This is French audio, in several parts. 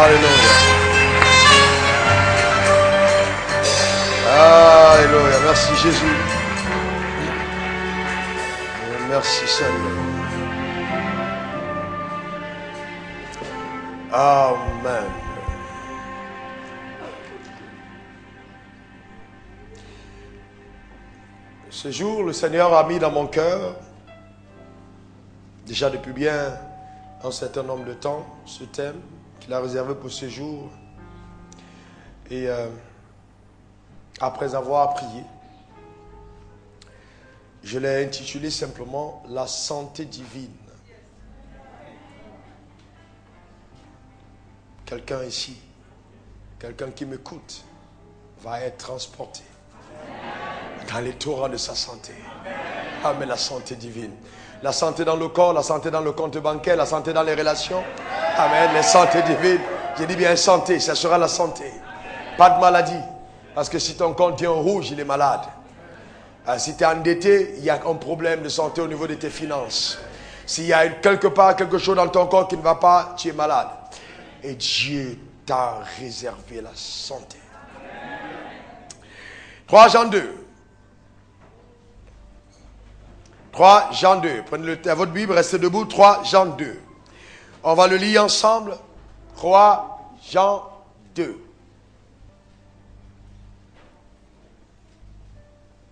Alléluia. Alléluia. Merci Jésus. Merci Seigneur. Amen. Ce jour, le Seigneur a mis dans mon cœur, déjà depuis bien un certain nombre de temps, ce thème qu'il a réservé pour ce jour. Et après avoir prié, je l'ai intitulé simplement « La santé divine ». Quelqu'un ici, quelqu'un qui m'écoute, va être transporté dans les torrents de sa santé. Ah, mais la santé divine. La santé dans le corps, la santé dans le compte bancaire, la santé dans les relations. Amen, la santé divine. Je dis bien santé, ça sera la santé. Pas de maladie. Parce que si ton compte est en rouge, il est malade. Si tu es endetté, il y a un problème de santé au niveau de tes finances. S'il y a quelque part quelque chose dans ton corps qui ne va pas, tu es malade. Et Dieu t'a réservé la santé. 3 Jean 2. 3 Jean 2. Prenez votre Bible, restez debout. 3 Jean 2. On va le lire ensemble. 3 Jean 2.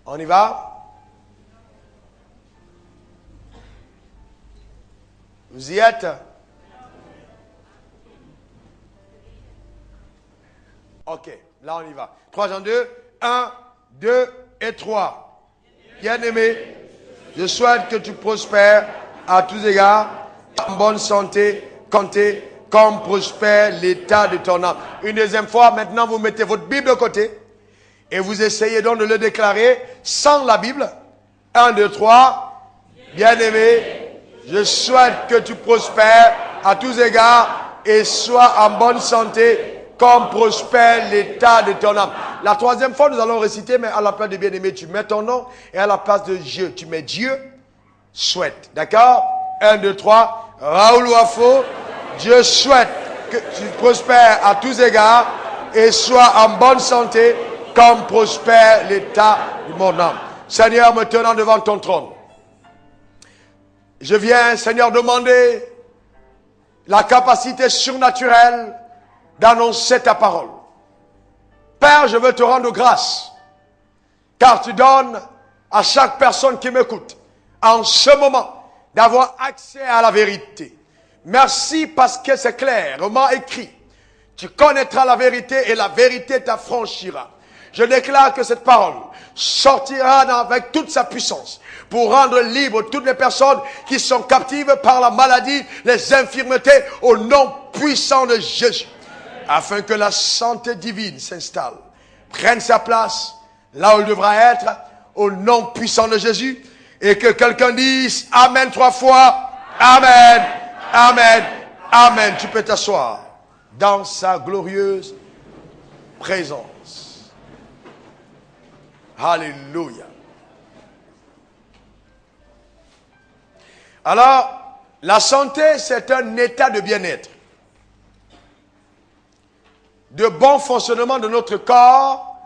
On y va? Vous y êtes? Ok, là on y va. 3 Jean 2. 1, 2 et 3. Bien-aimé, je souhaite que tu prospères à tous égards, en bonne santé, comptez comme prospère l'état de ton âme. Une deuxième fois, maintenant vous mettez votre Bible de côté et vous essayez donc de le déclarer sans la Bible. 1, 2, 3. Bien-aimé, je souhaite que tu prospères à tous égards et sois en bonne santé comme prospère l'état de ton âme. La troisième fois, nous allons réciter, mais à la place de bien-aimé, tu mets ton nom, et à la place de Dieu, tu mets Dieu souhaite. D'accord? 1, 2, 3. Raoul Wafo, Dieu souhaite que tu prospères à tous égards et sois en bonne santé comme prospère l'état de mon âme. Seigneur, me tenant devant ton trône, je viens, Seigneur, demander la capacité surnaturelle d'annoncer ta parole. Père, je veux te rendre grâce, car tu donnes à chaque personne qui m'écoute, en ce moment, d'avoir accès à la vérité. Merci parce que c'est clairement écrit. Tu connaîtras la vérité et la vérité t'affranchira. Je déclare que cette parole sortira avec toute sa puissance pour rendre libre toutes les personnes qui sont captives par la maladie, les infirmités, au nom puissant de Jésus. Afin que la santé divine s'installe, prenne sa place là où elle devra être, au nom puissant de Jésus, et que quelqu'un dise Amen 3 fois. Amen, Amen, Amen. Tu peux t'asseoir dans sa glorieuse présence. Alléluia. Alors, la santé, c'est un état de bien-être, de bon fonctionnement de notre corps,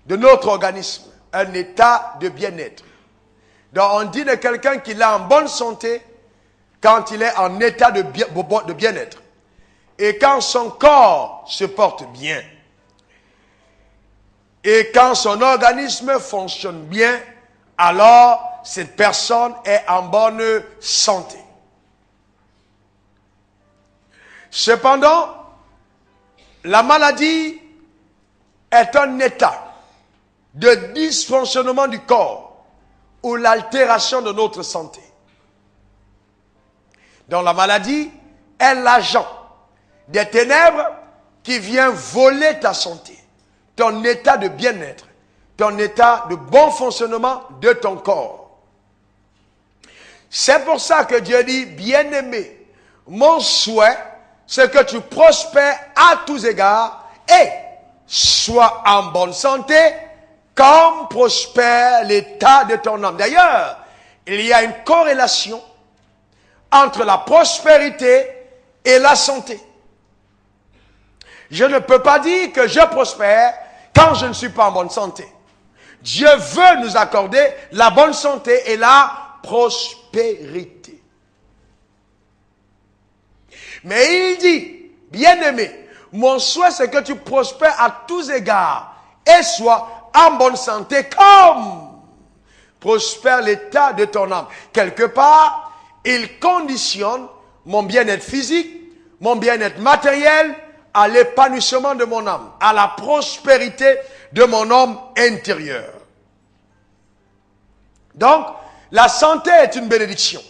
de notre organisme, un état de bien-être. Donc on dit de quelqu'un qu'il est en bonne santé quand il est en état de bien-être. Et quand son corps se porte bien, et quand son organisme fonctionne bien, alors cette personne est en bonne santé. Cependant, la maladie est un état de dysfonctionnement du corps ou l'altération de notre santé. Donc la maladie est l'agent des ténèbres qui vient voler ta santé, ton état de bien-être, ton état de bon fonctionnement de ton corps. C'est pour ça que Dieu dit, bien-aimé, mon souhait, c'est que tu prospères à tous égards et sois en bonne santé comme prospère l'état de ton âme. D'ailleurs, il y a une corrélation entre la prospérité et la santé. Je ne peux pas dire que je prospère quand je ne suis pas en bonne santé. Dieu veut nous accorder la bonne santé et la prospérité. Mais il dit, bien-aimé, mon souhait c'est que tu prospères à tous égards et sois en bonne santé comme prospère l'état de ton âme. Quelque part, il conditionne mon bien-être physique, mon bien-être matériel, à l'épanouissement de mon âme, à la prospérité de mon homme intérieur. Donc, la santé est une bénédiction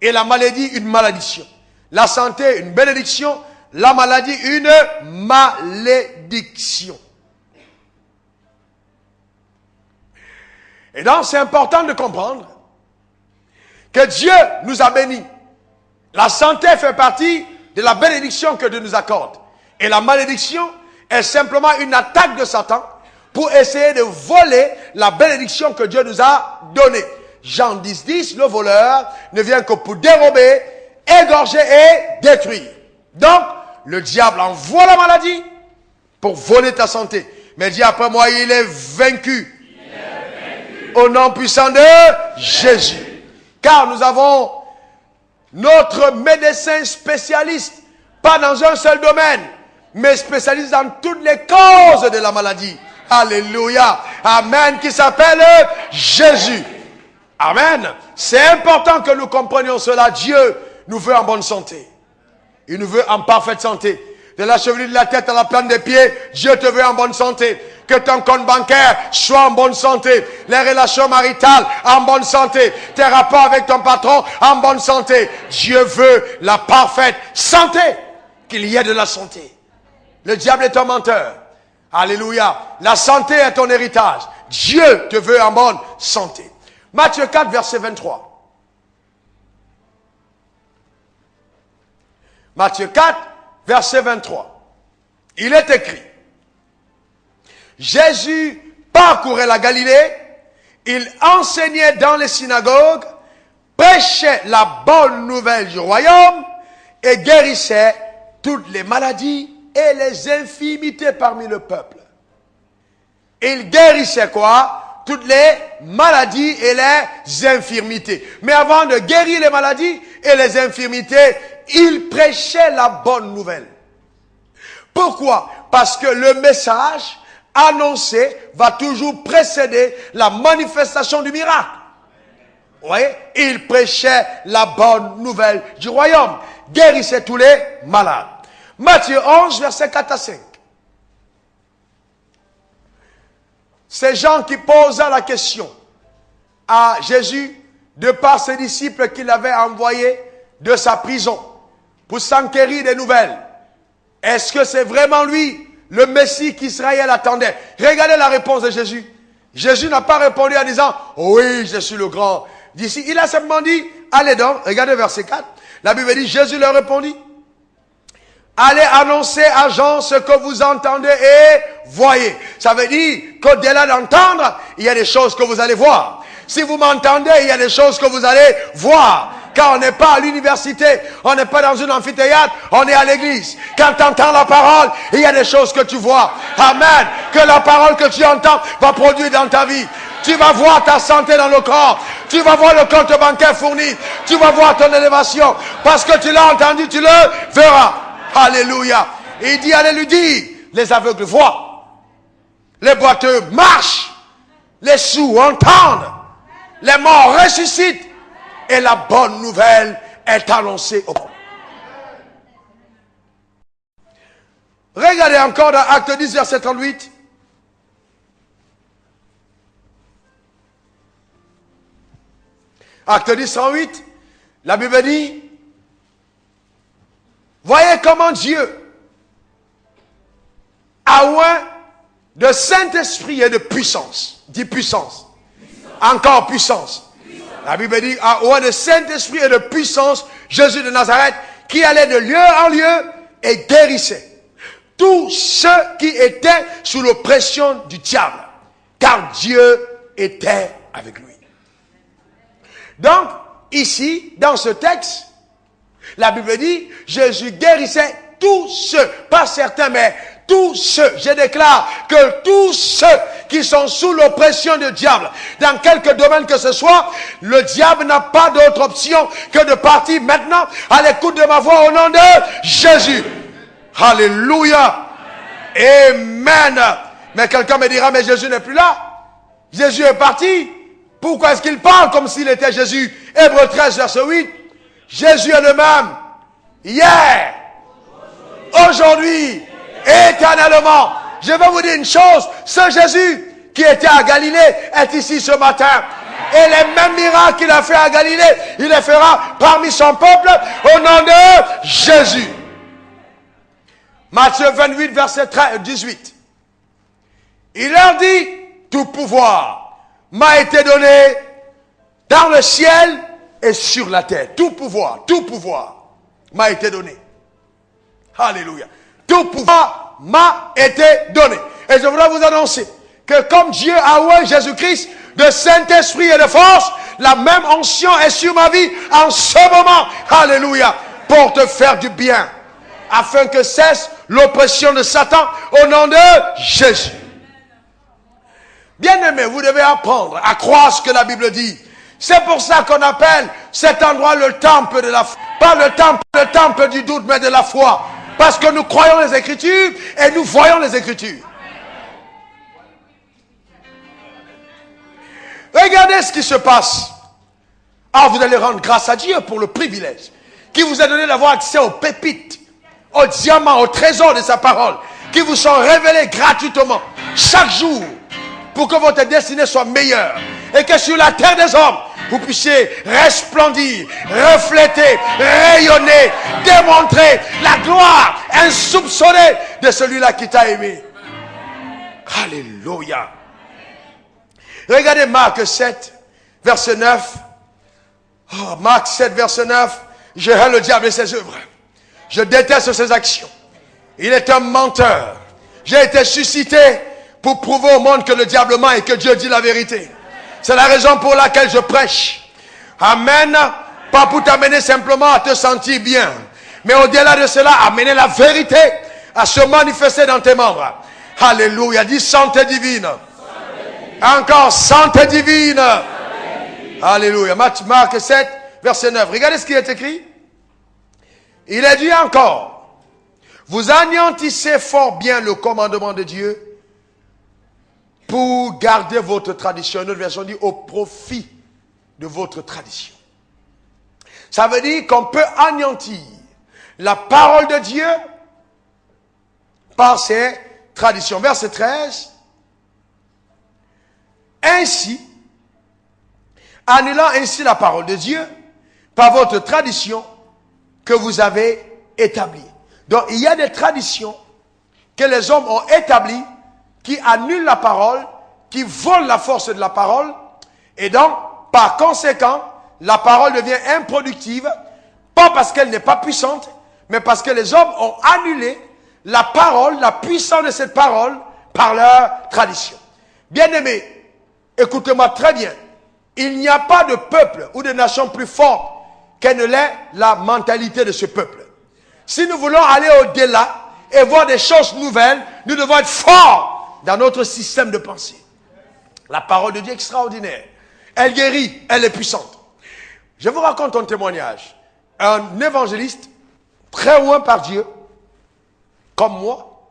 et la maladie une malédiction. La santé une bénédiction, la maladie une malédiction. Et donc, c'est important de comprendre que Dieu nous a bénis. La santé fait partie de la bénédiction que Dieu nous accorde. Et la malédiction est simplement une attaque de Satan pour essayer de voler la bénédiction que Dieu nous a donnée. Jean 10, 10, le voleur ne vient que pour dérober, égorger et détruire. Donc, le diable envoie la maladie pour voler ta santé. Mais dis après moi, il est vaincu. Au nom puissant de Jésus. Car nous avons notre médecin spécialiste, pas dans un seul domaine, mais spécialiste dans toutes les causes de la maladie. Alléluia. Amen. Qui s'appelle Jésus. Amen. C'est important que nous comprenions cela. Dieu nous veut en bonne santé. Il nous veut en parfaite santé. De la chevelure de la tête à la plante des pieds, Dieu te veut en bonne santé. Que ton compte bancaire soit en bonne santé. Les relations maritales en bonne santé. Tes rapports avec ton patron en bonne santé. Dieu veut la parfaite santé. Qu'il y ait de la santé. Le diable est un menteur. Alléluia. La santé est ton héritage. Dieu te veut en bonne santé. Matthieu 4, verset 23. Matthieu 4, verset 23. Il est écrit. Jésus parcourait la Galilée, il enseignait dans les synagogues, prêchait la bonne nouvelle du royaume et guérissait toutes les maladies et les infirmités parmi le peuple. Il guérissait quoi? Toutes les maladies et les infirmités. Mais avant de guérir les maladies et les infirmités, il prêchait la bonne nouvelle. Pourquoi? Parce que le message annoncé va toujours précéder la manifestation du miracle. Vous voyez? Il prêchait la bonne nouvelle du royaume. Guérissait tous les malades. Matthieu 11, verset 4 à 5. Ces gens qui posaient la question à Jésus, de par ses disciples qu'il avait envoyés de sa prison, pour s'enquérir des nouvelles. Est-ce que c'est vraiment lui, le Messie qu'Israël attendait? Regardez la réponse de Jésus. Jésus n'a pas répondu en disant, oh oui, je suis le grand d'ici. Il a simplement dit, allez donc, regardez verset 4. La Bible dit, Jésus leur répondit, allez annoncer à Jean ce que vous entendez et voyez. Ça veut dire qu'au-delà d'entendre, il y a des choses que vous allez voir. Si vous m'entendez, il y a des choses que vous allez voir. Car on n'est pas à l'université, on n'est pas dans une amphithéâtre, on est à l'église. Quand tu entends la parole, il y a des choses que tu vois. Amen. Que la parole que tu entends va produire dans ta vie. Tu vas voir ta santé dans le corps. Tu vas voir le compte bancaire fourni. Tu vas voir ton élévation. Parce que tu l'as entendu, tu le verras. Alléluia. Et il dit, allez lui dire, les aveugles voient. Les boiteux marchent. Les sourds entendent. Les morts ressuscitent. Et la bonne nouvelle est annoncée au monde. Regardez encore dans Acte 10, verset 38. Acte 10, 38. La Bible dit, voyez comment Dieu a oint de Saint-Esprit et de puissance. Dit puissance. Encore puissance. La Bible dit, à oint de Saint-Esprit et de puissance, Jésus de Nazareth, qui allait de lieu en lieu et guérissait tous ceux qui étaient sous l'oppression du diable, car Dieu était avec lui. Donc, ici, dans ce texte, la Bible dit, Jésus guérissait tous ceux, pas certains, mais tous ceux, je déclare que tous ceux qui sont sous l'oppression du diable, dans quelque domaine que ce soit, le diable n'a pas d'autre option que de partir maintenant à l'écoute de ma voix au nom de Jésus. Alléluia. Amen. Mais quelqu'un me dira, mais Jésus n'est plus là. Jésus est parti. Pourquoi est-ce qu'il parle comme s'il était Jésus? Hébreux 13, verset 8. Jésus est le même. Hier, aujourd'hui, éternellement. Je vais vous dire une chose. Ce Jésus qui était à Galilée est ici ce matin. Et les mêmes miracles qu'il a fait à Galilée, il les fera parmi son peuple au nom de Jésus. Matthieu 28, verset 18. Il leur dit, tout pouvoir m'a été donné dans le ciel et sur la terre. Tout pouvoir m'a été donné. Alléluia. Tout pouvoir m'a été donné. Et je voudrais vous annoncer que comme Dieu a oint Jésus-Christ de Saint-Esprit et de force, la même onction est sur ma vie en ce moment. Alléluia. Pour te faire du bien. Afin que cesse l'oppression de Satan au nom de Jésus. Bien-aimés, vous devez apprendre à croire ce que la Bible dit. C'est pour ça qu'on appelle cet endroit le temple de la foi. Pas le temple du doute, mais de la foi. Parce que nous croyons les Écritures et nous voyons les Écritures. Regardez ce qui se passe. Alors vous allez rendre grâce à Dieu pour le privilège qui vous a donné d'avoir accès aux pépites, aux diamants, aux trésors de sa parole, qui vous sont révélés gratuitement chaque jour pour que votre destinée soit meilleure et que sur la terre des hommes, vous puissiez resplendir, refléter, rayonner, démontrer la gloire insoupçonnée de celui-là qui t'a aimé. Alléluia. Regardez Marc 7, verset 9. Oh, Marc 7, verset 9. Je hais le diable et ses œuvres. Je déteste ses actions. Il est un menteur. J'ai été suscité pour prouver au monde que le diable ment et que Dieu dit la vérité. C'est la raison pour laquelle je prêche. Amen. Pas pour t'amener simplement à te sentir bien, mais au-delà de cela, amener la vérité à se manifester dans tes membres. Alléluia. Dis santé divine. Encore santé divine. Alléluia. Marc 7, verset 9. Regardez ce qui est écrit. Il est dit encore, vous anéantissez fort bien le commandement de Dieu pour garder votre tradition. Une autre version dit au profit de votre tradition. Ça veut dire qu'on peut anéantir la parole de Dieu par ses traditions. Verset 13. Ainsi, annulant ainsi la parole de Dieu par votre tradition que vous avez établie. Donc, il y a des traditions que les hommes ont établies qui annulent la parole, qui volent la force de la parole, et donc, par conséquent, la parole devient improductive, pas parce qu'elle n'est pas puissante, mais parce que les hommes ont annulé la parole, la puissance de cette parole, par leur tradition. Bien-aimés, écoutez-moi très bien, il n'y a pas de peuple ou de nation plus forte qu'elle ne l'est la mentalité de ce peuple. Si nous voulons aller au-delà et voir des choses nouvelles, nous devons être forts dans notre système de pensée. La parole de Dieu est extraordinaire. Elle guérit, elle est puissante. Je vous raconte un témoignage. Un évangéliste, très loin par Dieu, comme moi,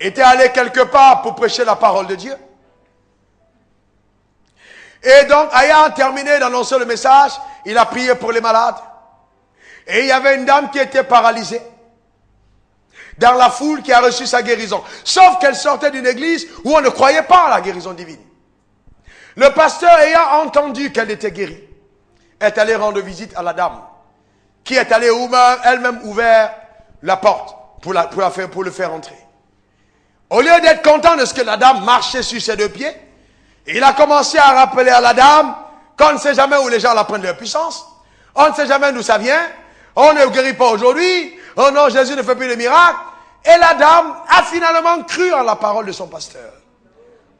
était allé quelque part pour prêcher la parole de Dieu. Et donc, ayant terminé d'annoncer le message, il a prié pour les malades. Et il y avait une dame qui était paralysée dans la foule qui a reçu sa guérison. Sauf qu'elle sortait d'une église où on ne croyait pas à la guérison divine. Le pasteur, ayant entendu qu'elle était guérie, est allé rendre visite à la dame, qui est allée elle-même ouvert la porte pour le faire entrer. Au lieu d'être content de ce que la dame marchait sur ses deux pieds, il a commencé à rappeler à la dame qu'on ne sait jamais où les gens la prennent leur puissance. On ne sait jamais d'où ça vient. On ne guérit pas aujourd'hui. Oh non, Jésus ne fait plus de miracles. Et la dame a finalement cru en la parole de son pasteur.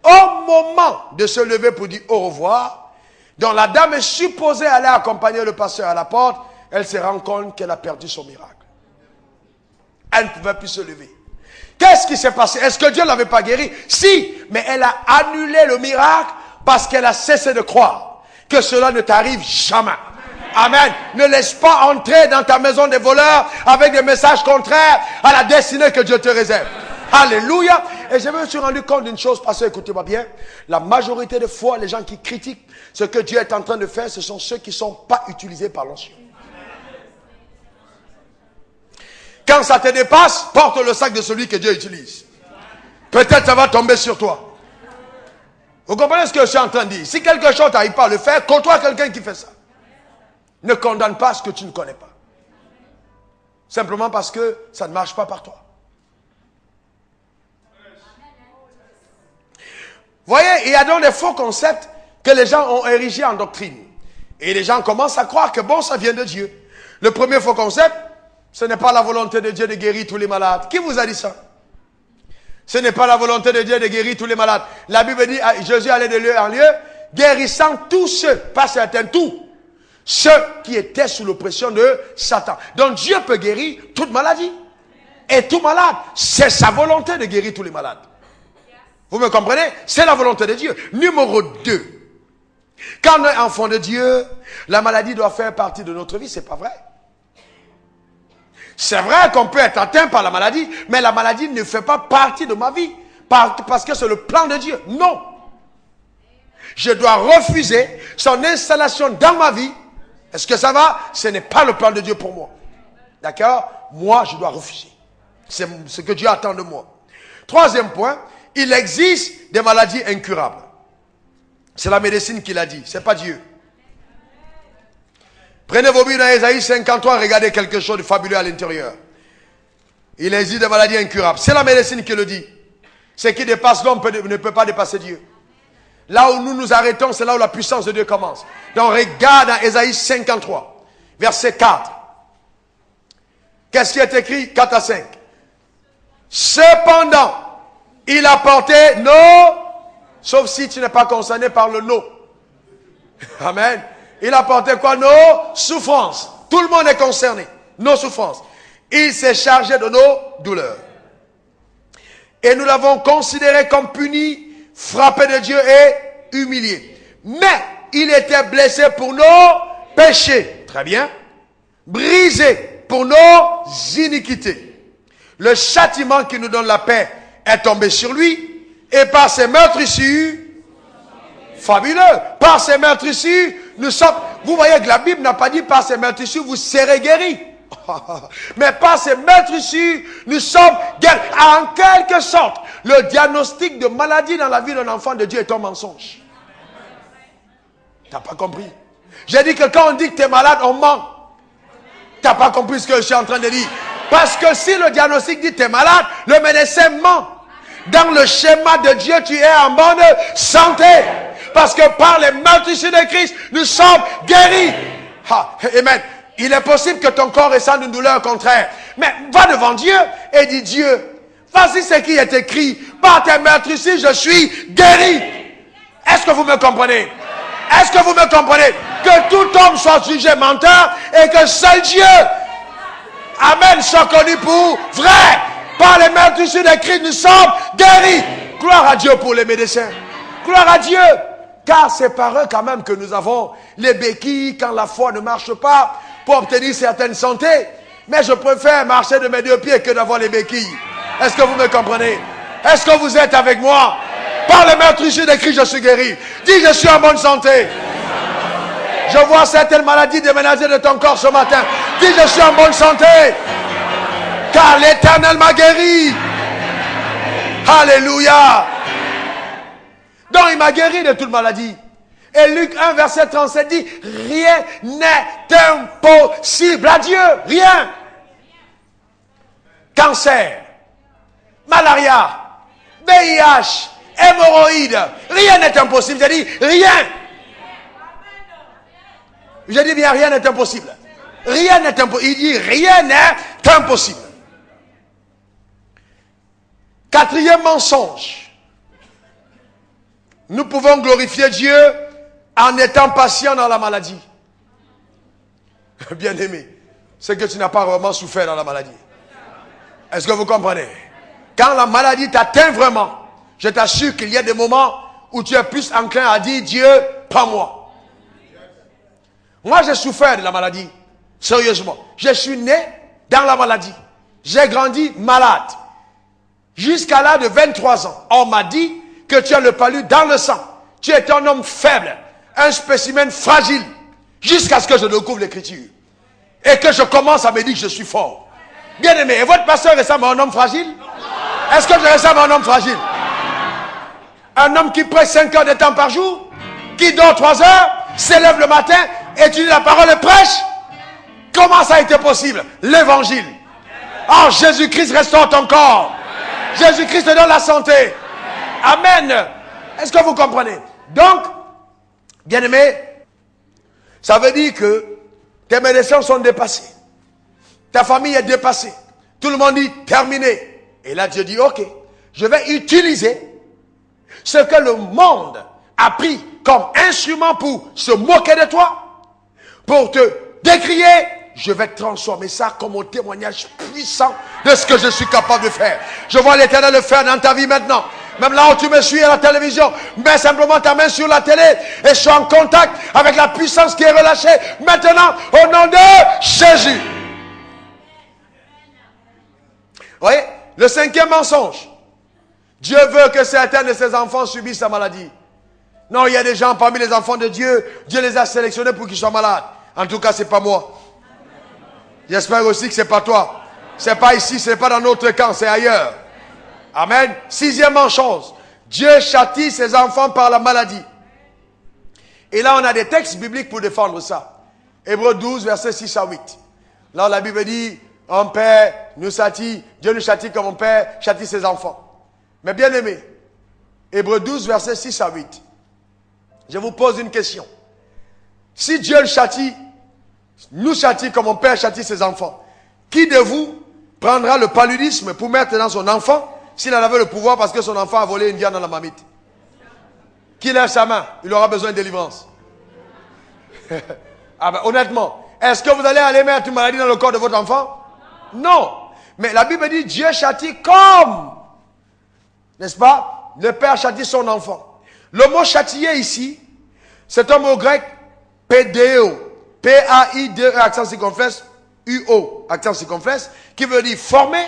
Au moment de se lever pour dire au revoir, dont la dame est supposée aller accompagner le pasteur à la porte, elle se rend compte qu'elle a perdu son miracle. Elle ne pouvait plus se lever. Qu'est-ce qui s'est passé? Est-ce que Dieu ne l'avait pas guérie? Si, mais elle a annulé le miracle parce qu'elle a cessé de croire que cela ne t'arrive jamais. Amen. Ne laisse pas entrer dans ta maison des voleurs avec des messages contraires à la destinée que Dieu te réserve. Alléluia. Et je me suis rendu compte d'une chose, parce que écoutez-moi bien, la majorité des fois, les gens qui critiquent ce que Dieu est en train de faire, ce sont ceux qui ne sont pas utilisés par l'onction. Quand ça te dépasse, porte le sac de celui que Dieu utilise. Peut-être ça va tomber sur toi. Vous comprenez ce que je suis en train de dire? Si quelque chose n'arrive pas à le faire, côtoie quelqu'un qui fait ça. Ne condamne pas ce que tu ne connais pas. Simplement parce que ça ne marche pas par toi. Vous voyez, il y a donc des faux concepts que les gens ont érigés en doctrine. Et les gens commencent à croire que bon, ça vient de Dieu. Le premier faux concept, ce n'est pas la volonté de Dieu de guérir tous les malades. Qui vous a dit ça? Ce n'est pas la volonté de Dieu de guérir tous les malades. La Bible dit, Jésus allait de lieu en lieu, guérissant tous ceux, pas certains, tous, ceux qui étaient sous l'oppression de Satan. Donc Dieu peut guérir toute maladie. Et tout malade, c'est sa volonté de guérir tous les malades. Vous me comprenez? C'est la volonté de Dieu. Numéro 2. Quand on est enfant de Dieu, la maladie doit faire partie de notre vie. C'est pas vrai. C'est vrai qu'on peut être atteint par la maladie, mais la maladie ne fait pas partie de ma vie. Parce que c'est le plan de Dieu. Non. Je dois refuser son installation dans ma vie. Est-ce que ça va? Ce n'est pas le plan de Dieu pour moi. D'accord? Moi, je dois refuser. C'est ce que Dieu attend de moi. Troisième point, il existe des maladies incurables. C'est la médecine qui l'a dit, c'est pas Dieu. Prenez vos Bibles dans Ésaïe 53, regardez quelque chose de fabuleux à l'intérieur. Il existe des maladies incurables. C'est la médecine qui le dit. Ce qui dépasse l'homme ne peut pas dépasser Dieu. Là où nous nous arrêtons, c'est là où la puissance de Dieu commence. Donc regarde dans Ésaïe 53, verset 4. Qu'est-ce qui est écrit? 4 à 5. Cependant, il a porté nos... Sauf si tu n'es pas concerné par le nos. Amen. Il a porté quoi? Nos souffrances. Tout le monde est concerné. Nos souffrances. Il s'est chargé de nos douleurs. Et nous l'avons considéré comme puni, frappé de Dieu et humilié. Mais il était blessé pour nos péchés. Très bien. Brisé pour nos iniquités. Le châtiment qui nous donne la paix est tombé sur lui. Et par ses meurtrissures, fabuleux, par ses meurtrissures, nous sommes... Vous voyez que la Bible n'a pas dit par ses meurtrissures, vous serez guéris. Mais par ces meurtrissures, nous sommes guéris. En quelque sorte, le diagnostic de maladie dans la vie d'un enfant de Dieu est un mensonge. Tu n'as pas compris? J'ai dit que quand on dit que tu es malade, on ment. Tu n'as pas compris ce que je suis en train de dire. Parce que si le diagnostic dit que tu es malade, le médecin ment. Dans le schéma de Dieu, tu es en bonne santé. Parce que par les meurtrissures de Christ, nous sommes guéris. Amen. Il est possible que ton corps ressente une douleur contraire. Mais va devant Dieu et dis, Dieu, voici ce qui est écrit. Par tes meurtrissures, je suis guéri. Est-ce que vous me comprenez? Est-ce que vous me comprenez? Que tout homme soit jugé menteur et que seul Dieu, amen, soit connu pour vrai. Par les meurtrissures de Christ, nous sommes guéris. Gloire à Dieu pour les médecins. Gloire à Dieu. Car c'est par eux quand même que nous avons les béquilles quand la foi ne marche pas pour obtenir certaines santé. Mais je préfère marcher de mes deux pieds que d'avoir les béquilles. Est-ce que vous me comprenez? Est-ce que vous êtes avec moi? Par les meurtrissures de Christ, je suis guéri. Dis, je suis en bonne santé. Je vois certaines maladies déménager de ton corps ce matin. Dis, je suis en bonne santé. Car l'Éternel m'a guéri. Alléluia. Donc il m'a guéri de toute maladie. Et Luc 1 verset 37 dit, rien n'est impossible à Dieu. Rien. Cancer, malaria, VIH, hémorroïdes. Rien n'est impossible. J'ai dit rien. J'ai dit bien rien n'est impossible. Rien n'est impossible. Il dit rien n'est impossible. Quatrième mensonge. Nous pouvons glorifier Dieu en étant patient dans la maladie. Bien-aimé, c'est que tu n'as pas vraiment souffert dans la maladie. Est-ce que vous comprenez? Quand la maladie t'atteint vraiment, je t'assure qu'il y a des moments où tu es plus enclin à dire, Dieu, prends-moi. Moi, j'ai souffert de la maladie. Sérieusement. Je suis né dans la maladie. J'ai grandi malade. Jusqu'à l'âge de 23 ans. On m'a dit que tu as le palu dans le sang. Tu es un homme faible. Un spécimen fragile. Jusqu'à ce que je découvre l'écriture. Et que je commence à me dire que je suis fort. Bien aimé, et votre pasteur ressemble à un homme fragile? Est-ce que je ressemble à un homme fragile? Un homme qui prêche 5 heures de temps par jour, qui dort 3 heures, s'élève le matin, étudie la parole et prêche. Comment ça a été possible? L'évangile. Oh, Jésus-Christ restaure ton corps. Jésus-Christ te donne la santé. Amen. Est-ce que vous comprenez? Donc, bien aimé, ça veut dire que tes médecins sont dépassés. Ta famille est dépassée. Tout le monde dit terminé. Et là, Dieu dit, ok, je vais utiliser ce que le monde a pris comme instrument pour se moquer de toi, pour te décrier. Je vais transformer ça comme un témoignage puissant de ce que je suis capable de faire. Je vois l'Éternel le faire dans ta vie maintenant. Même là où tu me suis à la télévision, mets simplement ta main sur la télé et je suis en contact avec la puissance qui est relâchée maintenant au nom de Jésus. Vous voyez, le 5e mensonge. Dieu veut que certains de ses enfants subissent la maladie. Non, il y a des gens parmi les enfants de Dieu, Dieu les a sélectionnés pour qu'ils soient malades. En tout cas, ce n'est pas moi. J'espère aussi que ce n'est pas toi. Ce n'est pas ici, ce n'est pas dans notre camp, c'est ailleurs. Amen. 6e mensonge. Dieu châtie ses enfants par la maladie. Et là, on a des textes bibliques pour défendre ça. Hébreux 12, versets 6 à 8. Là, la Bible dit, un père nous châtie, Dieu nous châtie comme un père châtie ses enfants. Mais bien aimé, Hébreux 12, versets 6 à 8. Je vous pose une question. Si Dieu le châtie, nous châtie comme un père châtie ses enfants, qui de vous prendra le paludisme pour mettre dans son enfant s'il en avait le pouvoir parce que son enfant a volé une viande dans la marmite? Qui lève sa main? Il aura besoin de délivrance. Ah ben, honnêtement, est-ce que vous allez mettre une maladie dans le corps de votre enfant? Non. Mais la Bible dit Dieu châtie comme, n'est-ce pas, le père châtie son enfant. Le mot châtier ici, c'est un mot grec pédéo. P-A-I-D-E, accent circonflexe, U-O, accent circonflexe, qui veut dire former,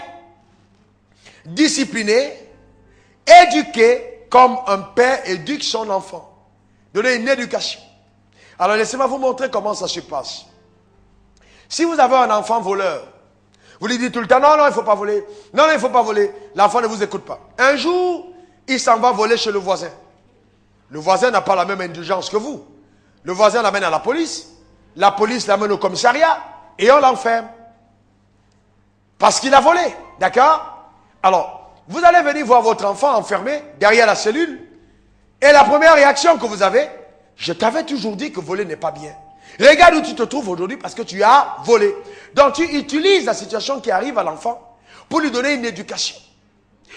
discipliner, éduquer comme un père éduque son enfant. Donner une éducation. Alors laissez-moi vous montrer comment ça se passe. Si vous avez un enfant voleur, vous lui dites tout le temps, non, non, il ne faut pas voler. Non, non, il ne faut pas voler. L'enfant ne vous écoute pas. Un jour, il s'en va voler chez le voisin. Le voisin n'a pas la même indulgence que vous. Le voisin l'amène à la police. La police l'amène au commissariat. Et on l'enferme. Parce qu'il a volé. D'accord? Alors, vous allez venir voir votre enfant enfermé derrière la cellule. Et la première réaction que vous avez, je t'avais toujours dit que voler n'est pas bien. Regarde où tu te trouves aujourd'hui parce que tu as volé. Donc tu utilises la situation qui arrive à l'enfant pour lui donner une éducation.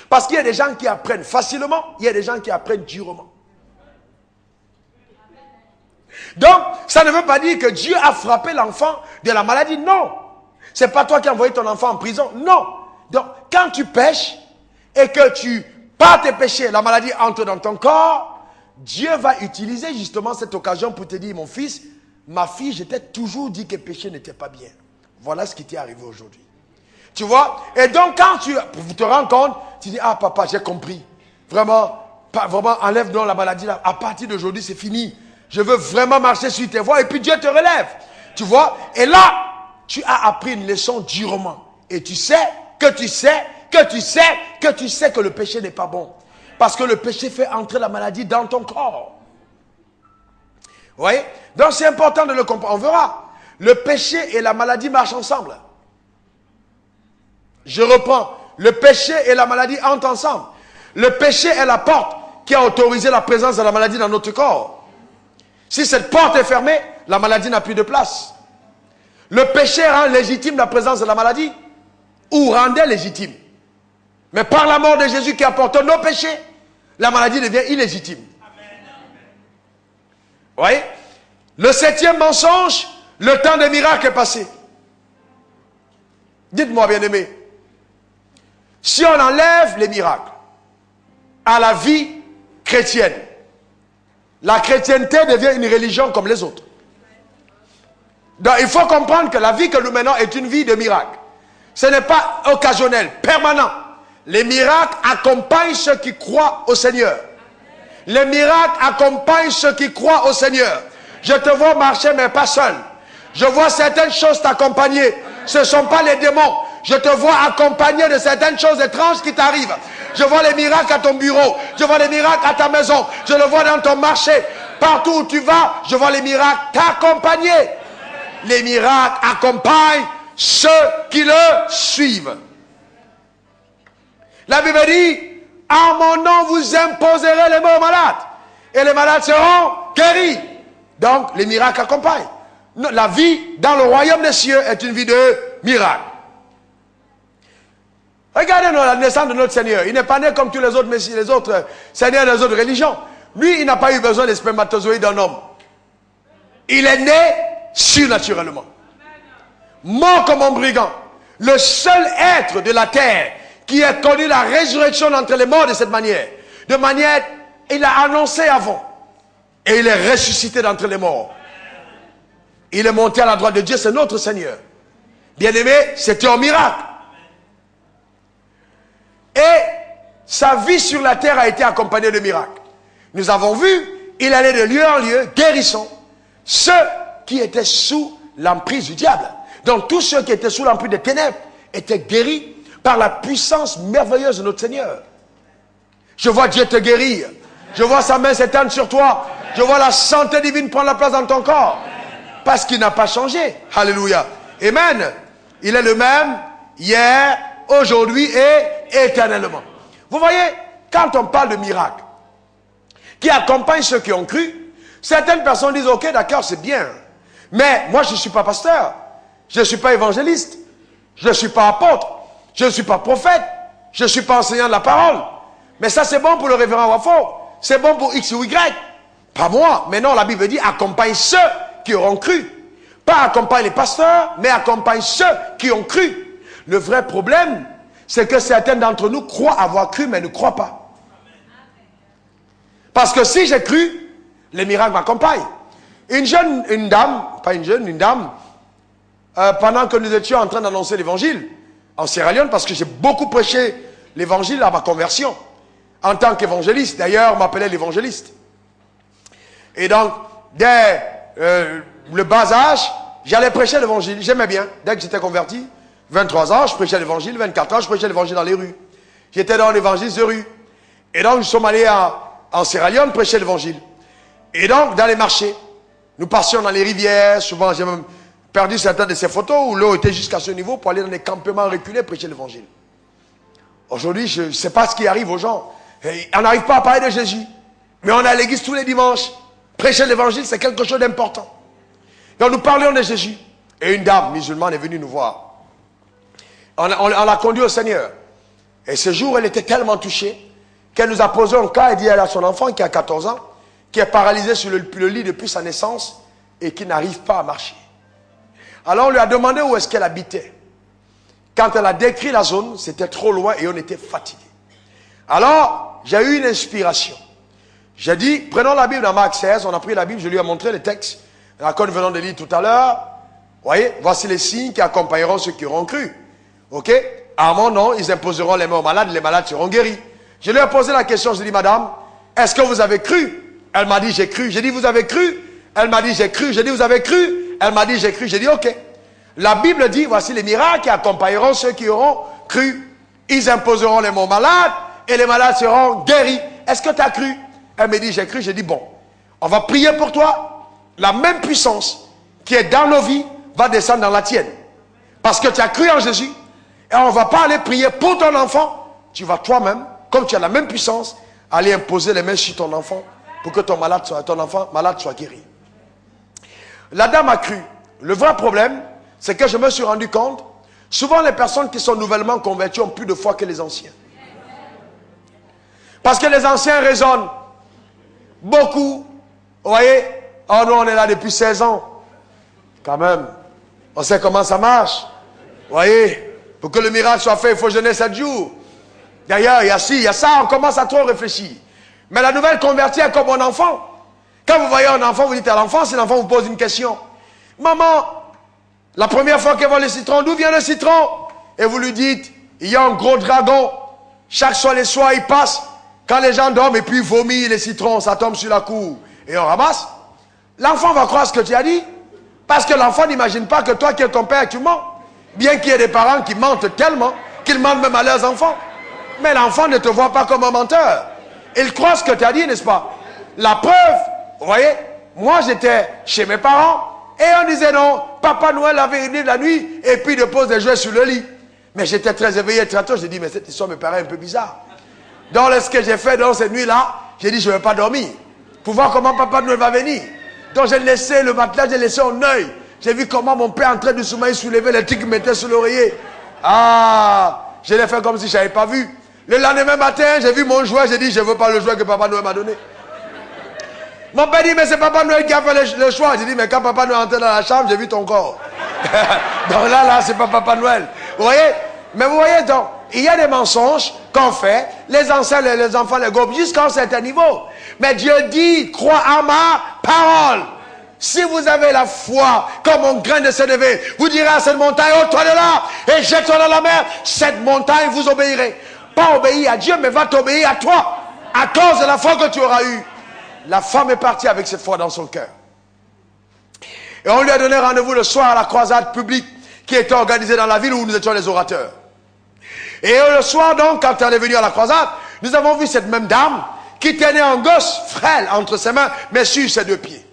Parce qu'il y a des gens qui apprennent facilement, il y a des gens qui apprennent durement. Donc, ça ne veut pas dire que Dieu a frappé l'enfant de la maladie. Non. Ce n'est pas toi qui as envoyé ton enfant en prison. Non. Donc, quand tu pêches et que tu, par tes péchés, la maladie entre dans ton corps, Dieu va utiliser justement cette occasion pour te dire, mon fils, ma fille, je t'ai toujours dit que le péché n'était pas bien. Voilà ce qui t'est arrivé aujourd'hui. Tu vois? Et donc, quand tu te rends compte, tu dis, ah papa, j'ai compris. Vraiment, enlève-nous la maladie là. À partir d'aujourd'hui, c'est fini. Je veux vraiment marcher sur tes voies et puis Dieu te relève. Tu vois? Et là, tu as appris une leçon durement. Et tu sais que le péché n'est pas bon. Parce que le péché fait entrer la maladie dans ton corps. Vous voyez? Donc c'est important de le comprendre. On verra. Le péché et la maladie marchent ensemble. Je reprends. Le péché et la maladie entrent ensemble. Le péché est la porte qui a autorisé la présence de la maladie dans notre corps. Si cette porte est fermée, la maladie n'a plus de place. Le péché rend légitime la présence de la maladie ou rendait légitime. Mais par la mort de Jésus qui a porté nos péchés, la maladie devient illégitime. Vous voyez? Le 7e mensonge, le temps des miracles est passé. Dites-moi, bien-aimé, Si on enlève les miracles à la vie chrétienne, la chrétienté devient une religion comme les autres. Donc il faut comprendre que la vie que nous menons est une vie de miracles. Ce n'est pas occasionnel, permanent. Les miracles accompagnent ceux qui croient au Seigneur. Les miracles accompagnent ceux qui croient au Seigneur. Je te vois marcher mais pas seul. Je vois certaines choses t'accompagner. Ce ne sont pas les démons. Je te vois accompagné de certaines choses étranges qui t'arrivent. Je vois les miracles à ton bureau. Je vois les miracles à ta maison. Je le vois dans ton marché. Partout où tu vas, je vois les miracles t'accompagner. Les miracles accompagnent ceux qui le suivent. La Bible dit, en mon nom vous imposerez les mains aux malades. Et les malades seront guéris. Donc, les miracles accompagnent. La vie dans le royaume des cieux est une vie de miracles. Regardez la naissance de notre Seigneur. Il n'est pas né comme tous les autres messieurs, les autres seigneurs des autres religions. Lui, il n'a pas eu besoin des spermatozoïdes d'un homme. Il est né surnaturellement. Mort comme un brigand. Le seul être de la terre qui a connu la résurrection d'entre les morts de cette manière. De manière, il a annoncé avant. Et il est ressuscité d'entre les morts. Il est monté à la droite de Dieu, c'est notre Seigneur. Bien-aimé, c'était un miracle. Et sa vie sur la terre a été accompagnée de miracles. Nous avons vu, il allait de lieu en lieu, guérissant ceux qui étaient sous l'emprise du diable. Donc tous ceux qui étaient sous l'emprise des ténèbres étaient guéris par la puissance merveilleuse de notre Seigneur. Je vois Dieu te guérir. Je vois sa main s'étendre sur toi. Je vois la santé divine prendre la place dans ton corps. Parce qu'il n'a pas changé. Alléluia. Amen. Il est le même hier, aujourd'hui et éternellement. Vous voyez, quand on parle de miracles qui accompagnent ceux qui ont cru, certaines personnes disent, ok, d'accord, c'est bien. Mais moi, je ne suis pas pasteur. Je ne suis pas évangéliste. Je ne suis pas apôtre. Je ne suis pas prophète. Je ne suis pas enseignant de la parole. Mais ça, c'est bon pour le révérend Wafo. C'est bon pour X ou Y. Pas moi. Mais non, la Bible dit, accompagne ceux qui auront cru. Pas accompagne les pasteurs, mais accompagne ceux qui ont cru. Le vrai problème, c'est que certains d'entre nous croient avoir cru, mais ne croient pas. Parce que si j'ai cru, les miracles m'accompagnent. Une dame, pendant que nous étions en train d'annoncer l'évangile, en Sierra Leone, parce que j'ai beaucoup prêché l'évangile à ma conversion, en tant qu'évangéliste. D'ailleurs, on m'appelait l'évangéliste. Et donc, dès le bas âge, j'allais prêcher l'évangile. J'aimais bien. Dès que j'étais converti, 23 ans, je prêchais l'évangile. 24 ans, je prêchais l'évangile dans les rues. J'étais dans l'évangile de rue. Et donc, nous sommes allés en Sierra Leone prêcher l'évangile. Et donc, dans les marchés, nous passions dans les rivières. Souvent, j'ai même perdu certaines de ces photos où l'eau était jusqu'à ce niveau pour aller dans des campements reculés prêcher l'évangile. Aujourd'hui, je ne sais pas ce qui arrive aux gens. Et on n'arrive pas à parler de Jésus. Mais on est à l'église tous les dimanches. Prêcher l'évangile, c'est quelque chose d'important. Donc nous parlions de Jésus. Et une dame musulmane est venue nous voir. On l'a conduit au Seigneur. Et ce jour, elle était tellement touchée qu'elle nous a posé un cas. Elle dit, elle a son enfant qui a 14 ans, qui est paralysé sur le lit depuis sa naissance et qui n'arrive pas à marcher. Alors on lui a demandé où est-ce qu'elle habitait. Quand elle a décrit la zone, c'était trop loin et on était fatigué. Alors, j'ai eu une inspiration. J'ai dit, prenons la Bible dans Marc 16, on a pris la Bible, je lui ai montré le texte, que nous venons de lire tout à l'heure. Voyez, voici les signes qui accompagneront ceux qui auront cru. Ok? À mon nom, ils imposeront les mains aux malades, les malades seront guéris. Je lui ai posé la question, je lui ai dit, madame, est-ce que vous avez cru? Elle m'a dit, j'ai cru. J'ai dit, vous avez cru? Elle m'a dit, j'ai cru. J'ai dit, vous avez cru? Elle m'a dit, j'ai cru. J'ai dit, ok. La Bible dit, voici les miracles qui accompagneront ceux qui auront cru. Ils imposeront les mains aux malades et les malades seront guéris. Est-ce que tu as cru? Elle me dit, j'ai cru. J'ai dit, bon, on va prier pour toi. La même puissance qui est dans nos vies va descendre dans la tienne. Parce que tu as cru en Jésus. Et on ne va pas aller prier pour ton enfant. Tu vas toi-même, comme tu as la même puissance, aller imposer les mains sur ton enfant pour que ton enfant malade soit guéri. La dame a cru. Le vrai problème, c'est que je me suis rendu compte, souvent les personnes qui sont nouvellement converties ont plus de foi que les anciens. Parce que les anciens raisonnent beaucoup. Vous voyez, oh nous on est là depuis 16 ans. Quand même, on sait comment ça marche. Vous voyez, pour que le miracle soit fait, il faut jeûner 7 jours. D'ailleurs, il y a ci, il y a ça, on commence à trop réfléchir. Mais la nouvelle convertie est comme un enfant. Quand vous voyez un enfant, vous dites à l'enfant, si l'enfant vous pose une question. Maman, la première fois qu'elle voit le citron, d'où vient le citron? Et vous lui dites, il y a un gros dragon. Chaque soir, les soirs, il passe. Quand les gens dorment et puis vomit les citrons, ça tombe sur la cour. Et on ramasse. L'enfant va croire ce que tu as dit. Parce que l'enfant n'imagine pas que toi qui es ton père, tu mens. Bien qu'il y ait des parents qui mentent tellement qu'ils mentent même à leurs enfants. Mais l'enfant ne te voit pas comme un menteur. Il croit ce que tu as dit, n'est-ce pas? La preuve, vous voyez, moi j'étais chez mes parents et on disait non, Papa Noël avait venu la nuit et puis il dépose des jouets sur le lit. Mais j'étais très éveillé très tôt, j'ai dit mais cette histoire me paraît un peu bizarre. Donc ce que j'ai fait dans cette nuit-là, j'ai dit je ne vais pas dormir pour voir comment Papa Noël va venir. Donc j'ai laissé le matelas, j'ai laissé un œil. J'ai vu comment mon père en train de soulever les trucs qu'il mettait sur l'oreiller. Ah, je l'ai fait comme si je n'avais pas vu. Le lendemain matin, j'ai vu mon jouet, j'ai dit je ne veux pas le jouet que Papa Noël m'a donné. Mon père dit mais c'est Papa Noël qui a fait le choix. J'ai dit mais quand Papa Noël est entré dans la chambre, j'ai vu ton corps. Donc là, c'est pas Papa Noël. Vous voyez? Mais vous voyez donc, il y a des mensonges qu'on fait, les anciens, les enfants les gobent jusqu'à un certain niveau. Mais Dieu dit, crois à ma parole. Si vous avez la foi comme un grain de sénévé, vous direz à cette montagne, ôte-toi de là et jette-toi dans la mer. Cette montagne vous obéirait. Pas obéir à Dieu, mais va t'obéir à toi. À cause de la foi que tu auras eue. La femme est partie avec cette foi dans son cœur. Et on lui a donné rendez-vous le soir à la croisade publique qui était organisée dans la ville où nous étions les orateurs. Et le soir donc, quand elle est venue à la croisade, nous avons vu cette même dame qui tenait un gosse frêle entre ses mains, mais sur ses deux pieds.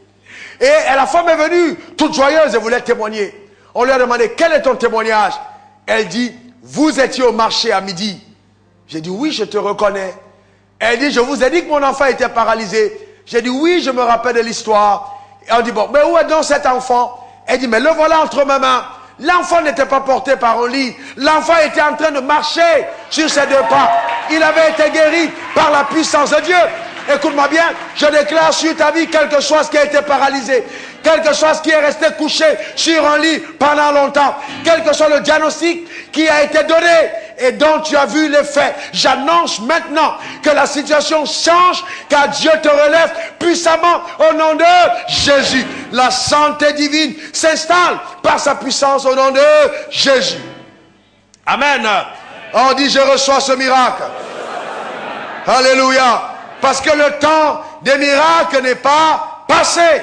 Et la femme est venue, toute joyeuse, et voulait témoigner. On lui a demandé, quel est ton témoignage? Elle dit, vous étiez au marché à midi. J'ai dit, oui, je te reconnais. Elle dit, je vous ai dit que mon enfant était paralysé. J'ai dit, oui, je me rappelle de l'histoire. Et on dit, bon, mais où est donc cet enfant? Elle dit, mais le voilà entre mes mains. L'enfant n'était pas porté par un lit. L'enfant était en train de marcher sur ses deux pas. Il avait été guéri par la puissance de Dieu. Écoute-moi bien, je déclare sur ta vie quelque chose qui a été paralysé, quelque chose qui est resté couché sur un lit pendant longtemps, quelque chose le diagnostic qui a été donné et dont tu as vu l'effet. J'annonce maintenant que la situation change, car Dieu te relève puissamment au nom de Jésus. La santé divine s'installe par sa puissance au nom de Jésus. Amen. On dit je reçois ce miracle. Alléluia. Parce que le temps des miracles n'est pas passé.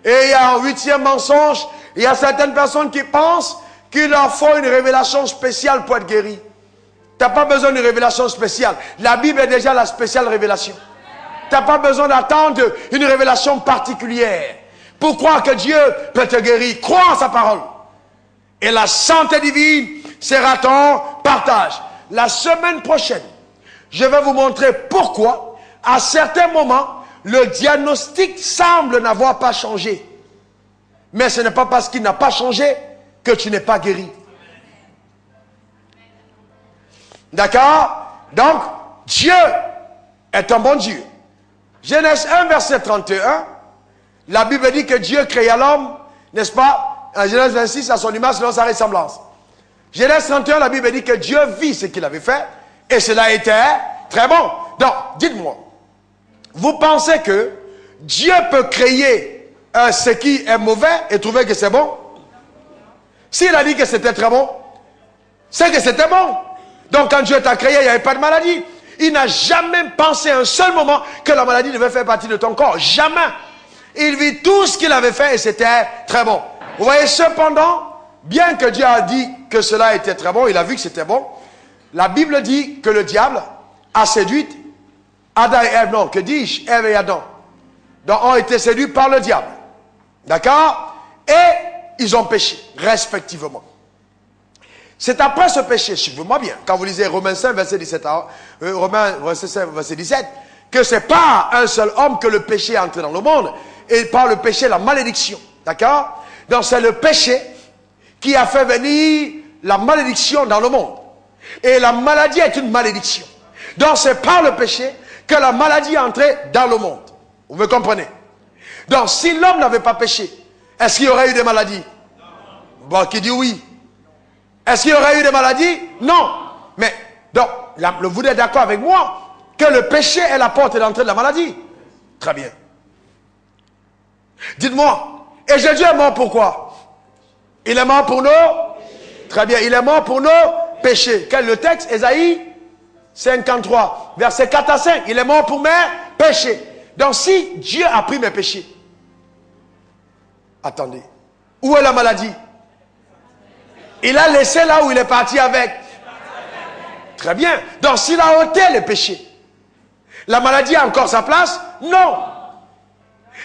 Et il y a un huitième mensonge. Il y a certaines personnes qui pensent qu'il leur faut une révélation spéciale pour être guéri. Tu n'as pas besoin d'une révélation spéciale. La Bible est déjà la spéciale révélation. Tu n'as pas besoin d'attendre une révélation particulière pour croire que Dieu peut te guérir. Crois en sa parole. Et la santé divine sera ton partage. La semaine prochaine, je vais vous montrer pourquoi, à certains moments, le diagnostic semble n'avoir pas changé. Mais ce n'est pas parce qu'il n'a pas changé que tu n'es pas guéri. D'accord? Donc, Dieu est un bon Dieu. Genèse 1, verset 31, la Bible dit que Dieu créa l'homme, n'est-ce pas? En Genèse 26, à son image, selon sa ressemblance. Genèse 31, la Bible dit que Dieu vit ce qu'il avait fait, et cela était très bon. Donc, dites-moi, vous pensez que Dieu peut créer ce qui est mauvais et trouver que c'est bon? S'il a dit que c'était très bon, c'est que c'était bon. Donc, quand Dieu t'a créé, il n'y avait pas de maladie. Il n'a jamais pensé un seul moment que la maladie devait faire partie de ton corps. Jamais. Il vit tout ce qu'il avait fait et c'était très bon. Vous voyez, cependant, bien que Dieu a dit que cela était très bon, il a vu que c'était bon, la Bible dit que le diable a séduit Adam et Ève, non, que dis-je, Ève et Adam. Donc, ont été séduits par le diable. D'accord? Et ils ont péché, respectivement. C'est après ce péché, suivez-moi bien, quand vous lisez Romains 5, verset 17, Romains 5, verset 17, que c'est pas un seul homme que le péché est entré dans le monde, et par le péché, la malédiction. D'accord? Donc, c'est le péché qui a fait venir la malédiction dans le monde. Et la maladie est une malédiction. Donc, c'est par le péché que la maladie est entrée dans le monde. Vous me comprenez? Donc, si l'homme n'avait pas péché, est-ce qu'il y aurait eu des maladies? Bon, qui dit oui? Est-ce qu'il y aurait eu des maladies? Non. Mais Donc, vous êtes d'accord avec moi que le péché est la porte d'entrée de la maladie? Très bien. Dites-moi, et Jésus est mort pourquoi? Il est mort pour nos péchés. Très bien, il est mort pour nos péchés. Quel est le texte? Ésaïe 53, versets 4 à 5. Il est mort pour mes péchés. Donc si Dieu a pris mes péchés, attendez, où est la maladie? Il a laissé là où il est parti avec. Très bien. Donc s'il a ôté les péchés, la maladie a encore sa place? Non.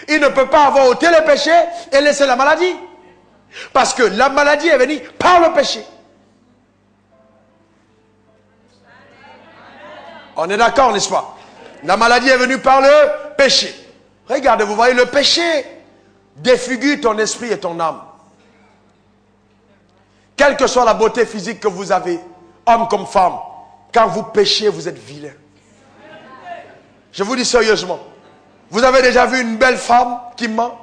Il ne peut pas avoir ôté les péchés et laisser la maladie. Parce que la maladie est venue par le péché. On est d'accord, n'est-ce pas? La maladie est venue par le péché. Regardez, vous voyez, le péché défigure ton esprit et ton âme. Quelle que soit la beauté physique que vous avez, homme comme femme, quand vous péchez, vous êtes vilain. Je vous dis sérieusement. Vous avez déjà vu une belle femme qui ment?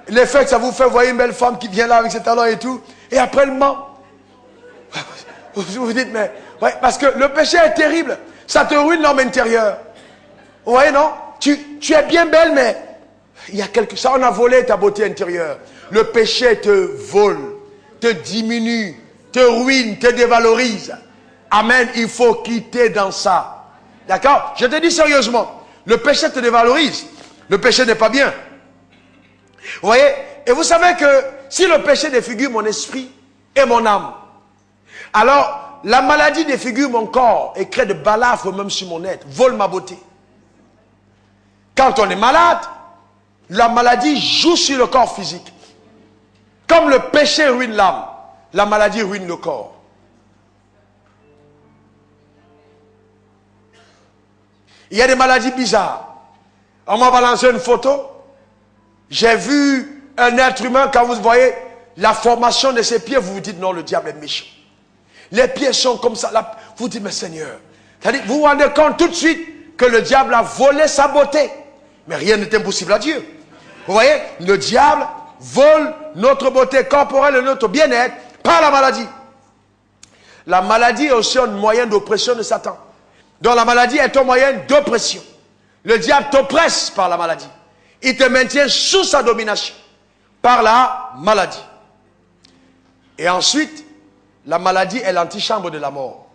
L'effet que ça vous fait, vous voyez une belle femme qui vient là avec ses talons et tout, et après elle ment. Vous vous dites, mais... Ouais, parce que le péché est terrible. Ça te ruine l'homme intérieur. Vous voyez, non? Tu es bien belle, mais il y a quelque chose. On a volé ta beauté intérieure. Le péché te vole, te diminue, te ruine, te dévalorise. Amen. Il faut quitter dans ça. D'accord? Je te dis sérieusement. Le péché te dévalorise. Le péché n'est pas bien. Vous voyez? Et vous savez que si le péché défigure mon esprit et mon âme, alors la maladie défigure mon corps et crée de balafres même sur mon être, vole ma beauté. Quand on est malade, la maladie joue sur le corps physique. Comme le péché ruine l'âme, la maladie ruine le corps. Il y a des maladies bizarres. On m'a balancé une photo. J'ai vu un être humain, quand vous voyez la formation de ses pieds, vous vous dites non, le diable est méchant. Les pieds sont comme ça. Là, vous dites, mais Seigneur, vous vous rendez compte tout de suite que le diable a volé sa beauté. Mais rien n'est impossible à Dieu. Vous voyez, le diable vole notre beauté corporelle et notre bien-être par la maladie. La maladie est aussi un moyen d'oppression de Satan. Donc la maladie est un moyen d'oppression. Le diable t'oppresse par la maladie. Il te maintient sous sa domination par la maladie. Et ensuite, la maladie est l'antichambre de la mort.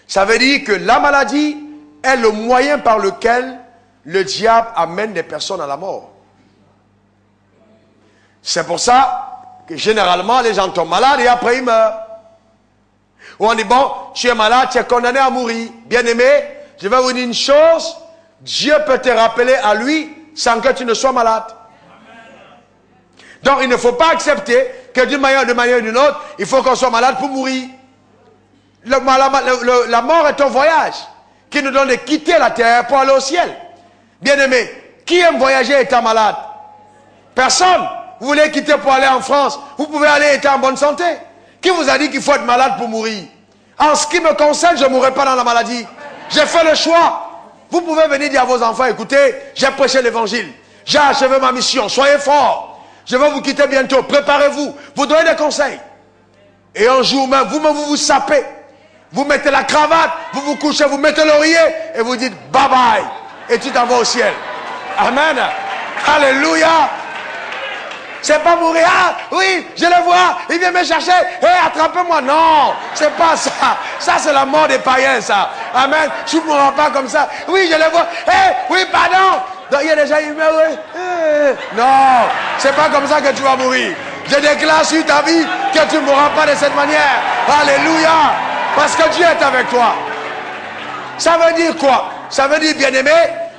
Ça veut dire que la maladie est le moyen par lequel le diable amène des personnes à la mort. C'est pour ça que généralement les gens tombent malades et après ils meurent. Ou on dit, bon, tu es malade, tu es condamné à mourir. Bien-aimé, je vais vous dire une chose, Dieu peut te rappeler à lui sans que tu ne sois malade. Donc il ne faut pas accepter que d'une manière ou d'une autre, il faut qu'on soit malade pour mourir. La mort est un voyage qui nous donne de quitter la terre pour aller au ciel. Bien-aimé, qui aime voyager étant malade? Personne. Vous voulez quitter pour aller en France, vous pouvez aller étant en bonne santé. Qui vous a dit qu'il faut être malade pour mourir? En ce qui me concerne, je ne mourrai pas dans la maladie. J'ai fait le choix. Vous pouvez venir dire à vos enfants, écoutez, j'ai prêché l'évangile. J'ai achevé ma mission. Soyez forts. Je vais vous quitter bientôt. Préparez-vous. Vous donnez des conseils. Et un jour même, vous-même, vous vous sapez. Vous mettez la cravate, vous vous couchez, vous mettez l'oreiller et vous dites bye bye. Et tu t'en vas au ciel. Amen. Alléluia. C'est pas mourir. Ah, oui, je le vois. Il vient me chercher. Hé, attrapez-moi. Non, c'est pas ça. Ça, c'est la mort des païens, ça. Amen. Tu ne mourras pas comme ça. Oui, je le vois. Hé, oui, pardon. Donc, il y a des gens qui meurent. Non, c'est pas comme ça que tu vas mourir. Je déclare sur ta vie que tu ne mourras pas de cette manière. Alléluia. Parce que Dieu est avec toi. Ça veut dire quoi? Ça veut dire, bien-aimé,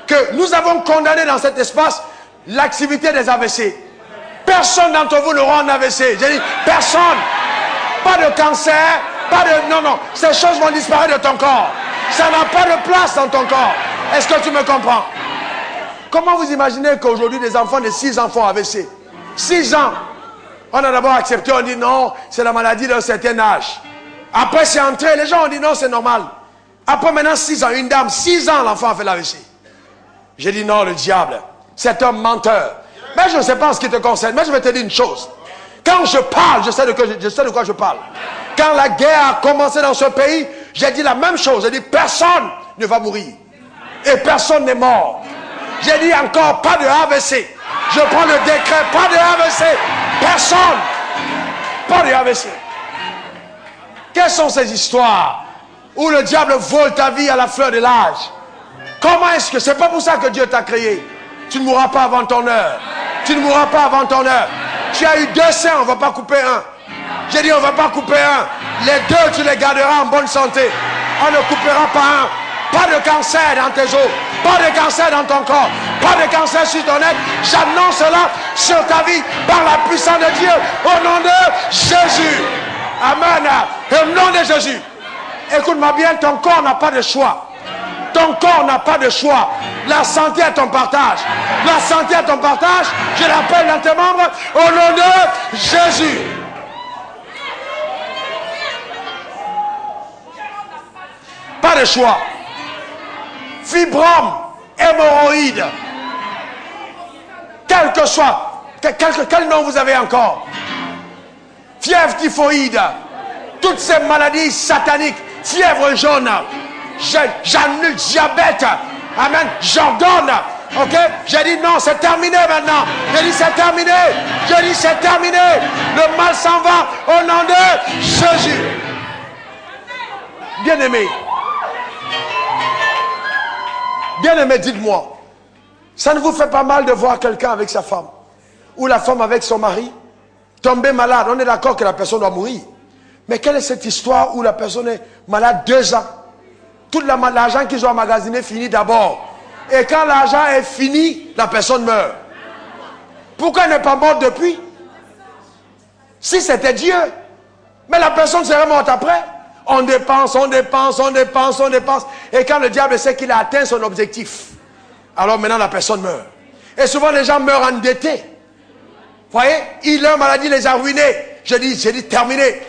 que nous avons condamné dans cet espace l'activité des AVC. Personne d'entre vous n'aura un AVC. J'ai dit, personne. Pas de cancer, pas de... Non, non. Ces choses vont disparaître de ton corps. Ça n'a pas de place dans ton corps. Est-ce que tu me comprends? Comment vous imaginez qu'aujourd'hui, des enfants de 6 ans font AVC? 6 ans. On a d'abord accepté, on dit non, c'est la maladie d'un certain âge. Après, c'est entré. Les gens ont dit non, c'est normal. Après, maintenant, 6 ans. Une dame, 6 ans, l'enfant a fait l'AVC. J'ai dit non, le diable. C'est un menteur. Mais je ne sais pas en ce qui te concerne. Mais je vais te dire une chose. Quand je parle, je sais de quoi je parle. Quand la guerre a commencé dans ce pays, j'ai dit la même chose. J'ai dit personne ne va mourir. Et personne n'est mort. J'ai dit encore pas de AVC. Je prends le décret, pas de AVC. Personne. Pas de AVC. Quelles sont ces histoires où le diable vole ta vie à la fleur de l'âge? Comment est-ce que c'est pas pour ça que Dieu t'a créé? Tu ne mourras pas avant ton heure. Tu ne mourras pas avant ton heure. Tu as eu 2 seins, on ne va pas couper un. J'ai dit on ne va pas couper un. Les 2, tu les garderas en bonne santé. On ne coupera pas un. Pas de cancer dans tes os. Pas de cancer dans ton corps. Pas de cancer sur ton être. J'annonce cela sur ta vie par la puissance de Dieu. Au nom de Jésus. Amen. Au nom de Jésus. Écoute-moi bien, ton corps n'a pas de choix. Ton corps n'a pas de choix. La santé est ton partage. La santé est ton partage. Je l'appelle dans tes membres au nom de Jésus. Pas de choix. Fibrome, hémorroïde. Quel que soit. Quel nom vous avez encore? Fièvre typhoïde. Toutes ces maladies sataniques. Fièvre jaune. J'annule diabète. Amen. J'ordonne. Ok? J'ai dit non, c'est terminé maintenant. J'ai dit c'est terminé. J'ai dit c'est terminé. Le mal s'en va au nom de Jésus. Bien-aimé. Bien-aimé, dites-moi. Ça ne vous fait pas mal de voir quelqu'un avec sa femme? Ou la femme avec son mari? Tomber malade. On est d'accord que la personne doit mourir. Mais quelle est cette histoire où la personne est malade 2 ans? Tout l'argent qu'ils ont emmagasiné finit d'abord. Et quand l'argent est fini, la personne meurt. Pourquoi elle n'est pas morte depuis? Si c'était Dieu. Mais la personne serait morte après. On dépense, on dépense, on dépense, on dépense. Et quand le diable sait qu'il a atteint son objectif, alors maintenant la personne meurt. Et souvent les gens meurent endettés. Vous voyez, leur maladie les a ruinés. J'ai dit terminé.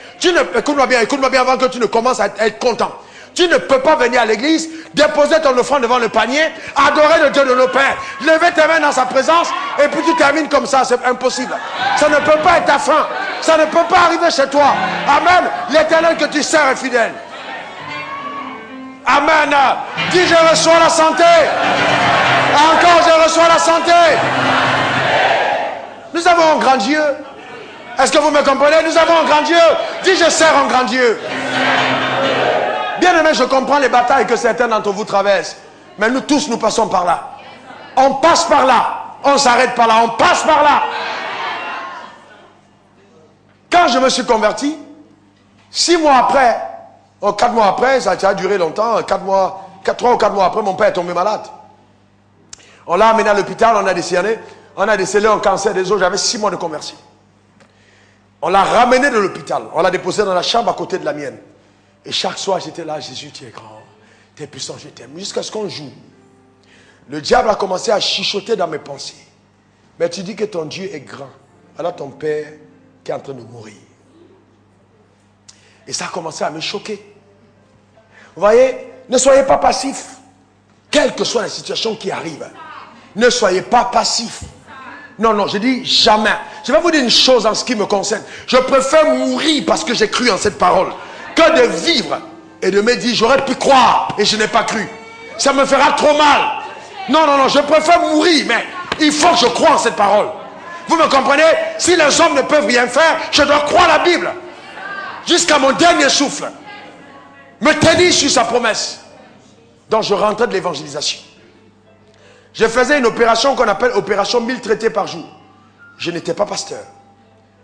Écoute-moi bien avant que tu ne commences à être content. Tu ne peux pas venir à l'église, déposer ton offrande devant le panier, adorer le Dieu de nos pères, lever tes mains dans sa présence, et puis tu termines comme ça. C'est impossible. Ça ne peut pas être ta fin. Ça ne peut pas arriver chez toi. Amen. L'Éternel que tu sers est fidèle. Amen. Dis je reçois la santé. Encore je reçois la santé. Nous avons un grand Dieu. Est-ce que vous me comprenez? Nous avons un grand Dieu. Dis je sers un grand Dieu. Bien aimé, je comprends les batailles que certains d'entre vous traversent. Mais nous tous, nous passons par là. On passe par là. On s'arrête par là. On passe par là. Quand je me suis converti, 6 mois après, 4 mois après, ça a duré longtemps, 3 ou 4 mois après, mon père est tombé malade. On l'a amené à l'hôpital, on a décelé un cancer des os, j'avais 6 mois de conversion. On l'a ramené de l'hôpital, on l'a déposé dans la chambre à côté de la mienne. Et chaque soir, j'étais là, Jésus, tu es grand, tu es puissant, je t'aime. Jusqu'à ce qu'on joue. Le diable a commencé à chuchoter dans mes pensées. Mais tu dis que ton Dieu est grand. Alors ton père qui est en train de mourir. Et ça a commencé à me choquer. Vous voyez, ne soyez pas passifs. Quelle que soit la situation qui arrive. Ne soyez pas passifs. Non, non, je dis jamais. Je vais vous dire une chose en ce qui me concerne. Je préfère mourir parce que j'ai cru en cette parole, que de vivre et de me dire j'aurais pu croire et je n'ai pas cru. Ça me fera trop mal. Non, non, non, je préfère mourir, mais il faut que je croie en cette parole. Vous me comprenez? Si les hommes ne peuvent rien faire, je dois croire la Bible. Jusqu'à mon dernier souffle. Me tenir sur sa promesse. Donc je rentrais de l'évangélisation. Je faisais une opération qu'on appelle opération 1000 traités par jour. Je n'étais pas pasteur.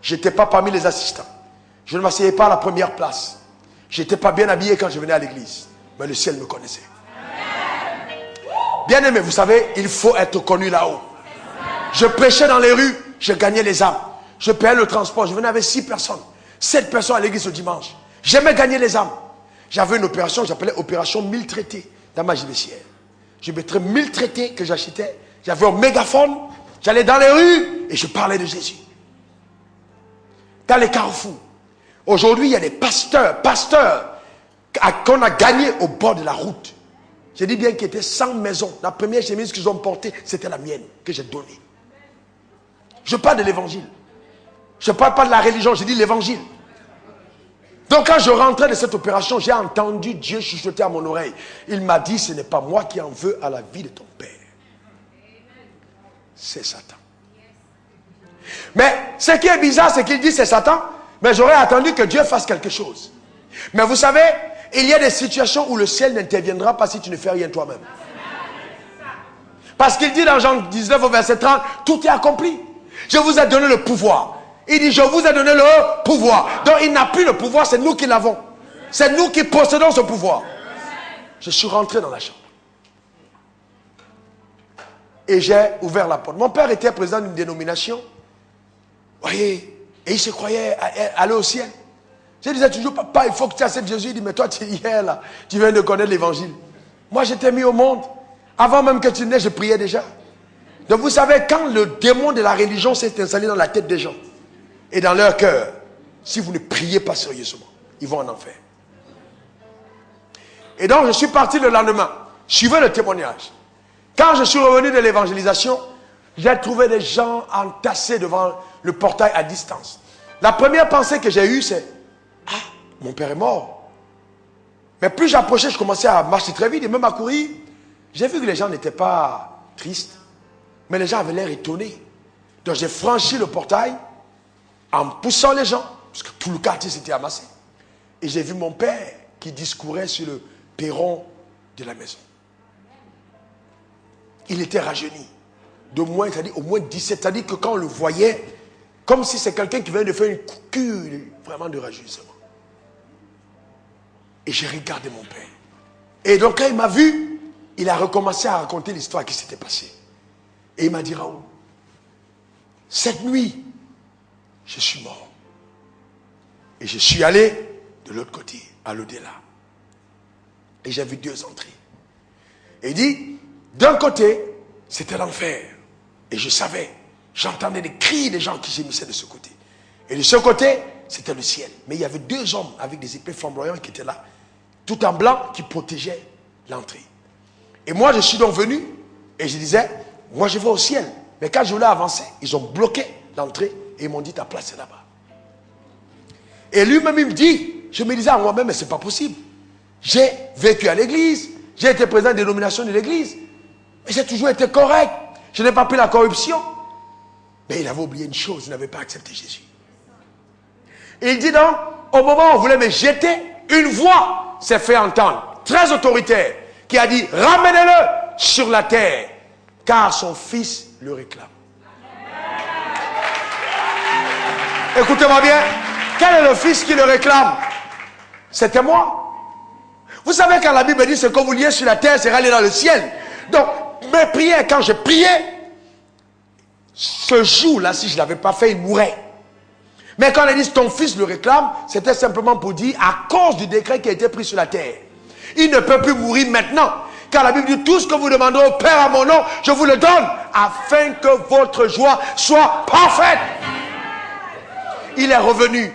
Je n'étais pas parmi les assistants. Je ne m'asseyais pas à la première place. Je n'étais pas bien habillé quand je venais à l'église. Mais le ciel me connaissait. Bien aimé, vous savez, il faut être connu là-haut. Je prêchais dans les rues, je gagnais les âmes. Je payais le transport, je venais avec 6 personnes. 7 personnes à l'église le dimanche. J'aimais gagner les âmes. J'avais une opération que j'appelais opération 1000 traités dans ma gibecière. Je mettrais 1000 traités que j'achetais. J'avais un mégaphone. J'allais dans les rues et je parlais de Jésus. Dans les carrefours. Aujourd'hui, il y a des pasteurs qu'on a gagnés au bord de la route. Je dis bien qu'il y était 100 maisons. La première chemise qu'ils ont portée, c'était la mienne, que j'ai donnée. Je parle de l'évangile. Je ne parle pas de la religion, je dis l'évangile. Donc quand je rentrais de cette opération, j'ai entendu Dieu chuchoter à mon oreille. Il m'a dit, ce n'est pas moi qui en veux à la vie de ton père. C'est Satan. Mais ce qui est bizarre, c'est qu'il dit c'est Satan, mais j'aurais attendu que Dieu fasse quelque chose. Mais vous savez, il y a des situations où le ciel n'interviendra pas si tu ne fais rien toi-même. Parce qu'il dit dans Jean 19 au verset 30, tout est accompli. Je vous ai donné le pouvoir. Il dit, je vous ai donné le pouvoir. Donc il n'a plus le pouvoir, c'est nous qui l'avons. C'est nous qui possédons ce pouvoir. Je suis rentré dans la chambre. Et j'ai ouvert la porte. Mon père était président d'une dénomination. Voyez, et il se croyait aller au ciel. Je disais toujours, papa, il faut que tu acceptes Jésus. Il dit, mais toi, tu es hier là. Tu viens de connaître l'évangile. Moi, j'étais mis au monde. Avant même que tu nais, je priais déjà. Donc vous savez, quand le démon de la religion s'est installé dans la tête des gens et dans leur cœur, si vous ne priez pas sérieusement, ils vont en enfer. Et donc je suis parti le lendemain. Suivez le témoignage. Quand je suis revenu de l'évangélisation, j'ai trouvé des gens entassés devant le portail à distance. La première pensée que j'ai eue, c'est « Ah, mon père est mort. » Mais plus j'approchais, je commençais à marcher très vite et même à courir. J'ai vu que les gens n'étaient pas tristes, mais les gens avaient l'air étonnés. Donc j'ai franchi le portail en poussant les gens, parce que tout le quartier s'était amassé. Et j'ai vu mon père qui discourait sur le perron de la maison. Il était rajeuni. De moins, c'est-à-dire au moins 17, c'est-à-dire que quand on le voyait, comme si c'est quelqu'un qui vient de faire une cure vraiment de rajeunissement. Et j'ai regardé mon père. Et donc quand il m'a vu, il a recommencé à raconter l'histoire qui s'était passée. Et il m'a dit, Raoul, cette nuit, je suis mort. Et je suis allé de l'autre côté, à l'au-delà. Et j'ai vu deux entrées. Et il dit, d'un côté, c'était l'enfer. Et je savais, j'entendais des cris des gens qui gémissaient de ce côté. Et de ce côté, c'était le ciel. Mais il y avait deux hommes avec des épées flamboyantes qui étaient là, tout en blanc, qui protégeaient l'entrée. Et moi, je suis donc venu, et je disais, moi je vais au ciel. Mais quand je voulais avancer, ils ont bloqué l'entrée, et ils m'ont dit, ta place est là-bas. Et lui-même, il me dit, je me disais à moi-même, mais c'est pas possible. J'ai vécu à l'église, j'ai été président de dénomination de l'église, mais j'ai toujours été correct. Je n'ai pas pris la corruption. Mais il avait oublié une chose, il n'avait pas accepté Jésus. Et il dit donc, au moment où on voulait me jeter, une voix s'est fait entendre, très autoritaire, qui a dit, ramenez-le sur la terre, car son fils le réclame. Écoutez-moi bien, quel est le fils qui le réclame? C'était moi. Vous savez quand la Bible dit, ce que vous liez sur la terre sera allé dans le ciel. Donc, mes prières, quand je priais, ce jour-là, si je ne l'avais pas fait, il mourrait. Mais quand on a dit ton fils le réclame, c'était simplement pour dire, à cause du décret qui a été pris sur la terre, il ne peut plus mourir maintenant. Car la Bible dit, tout ce que vous demanderez au Père à mon nom, je vous le donne, afin que votre joie soit parfaite. Il est revenu.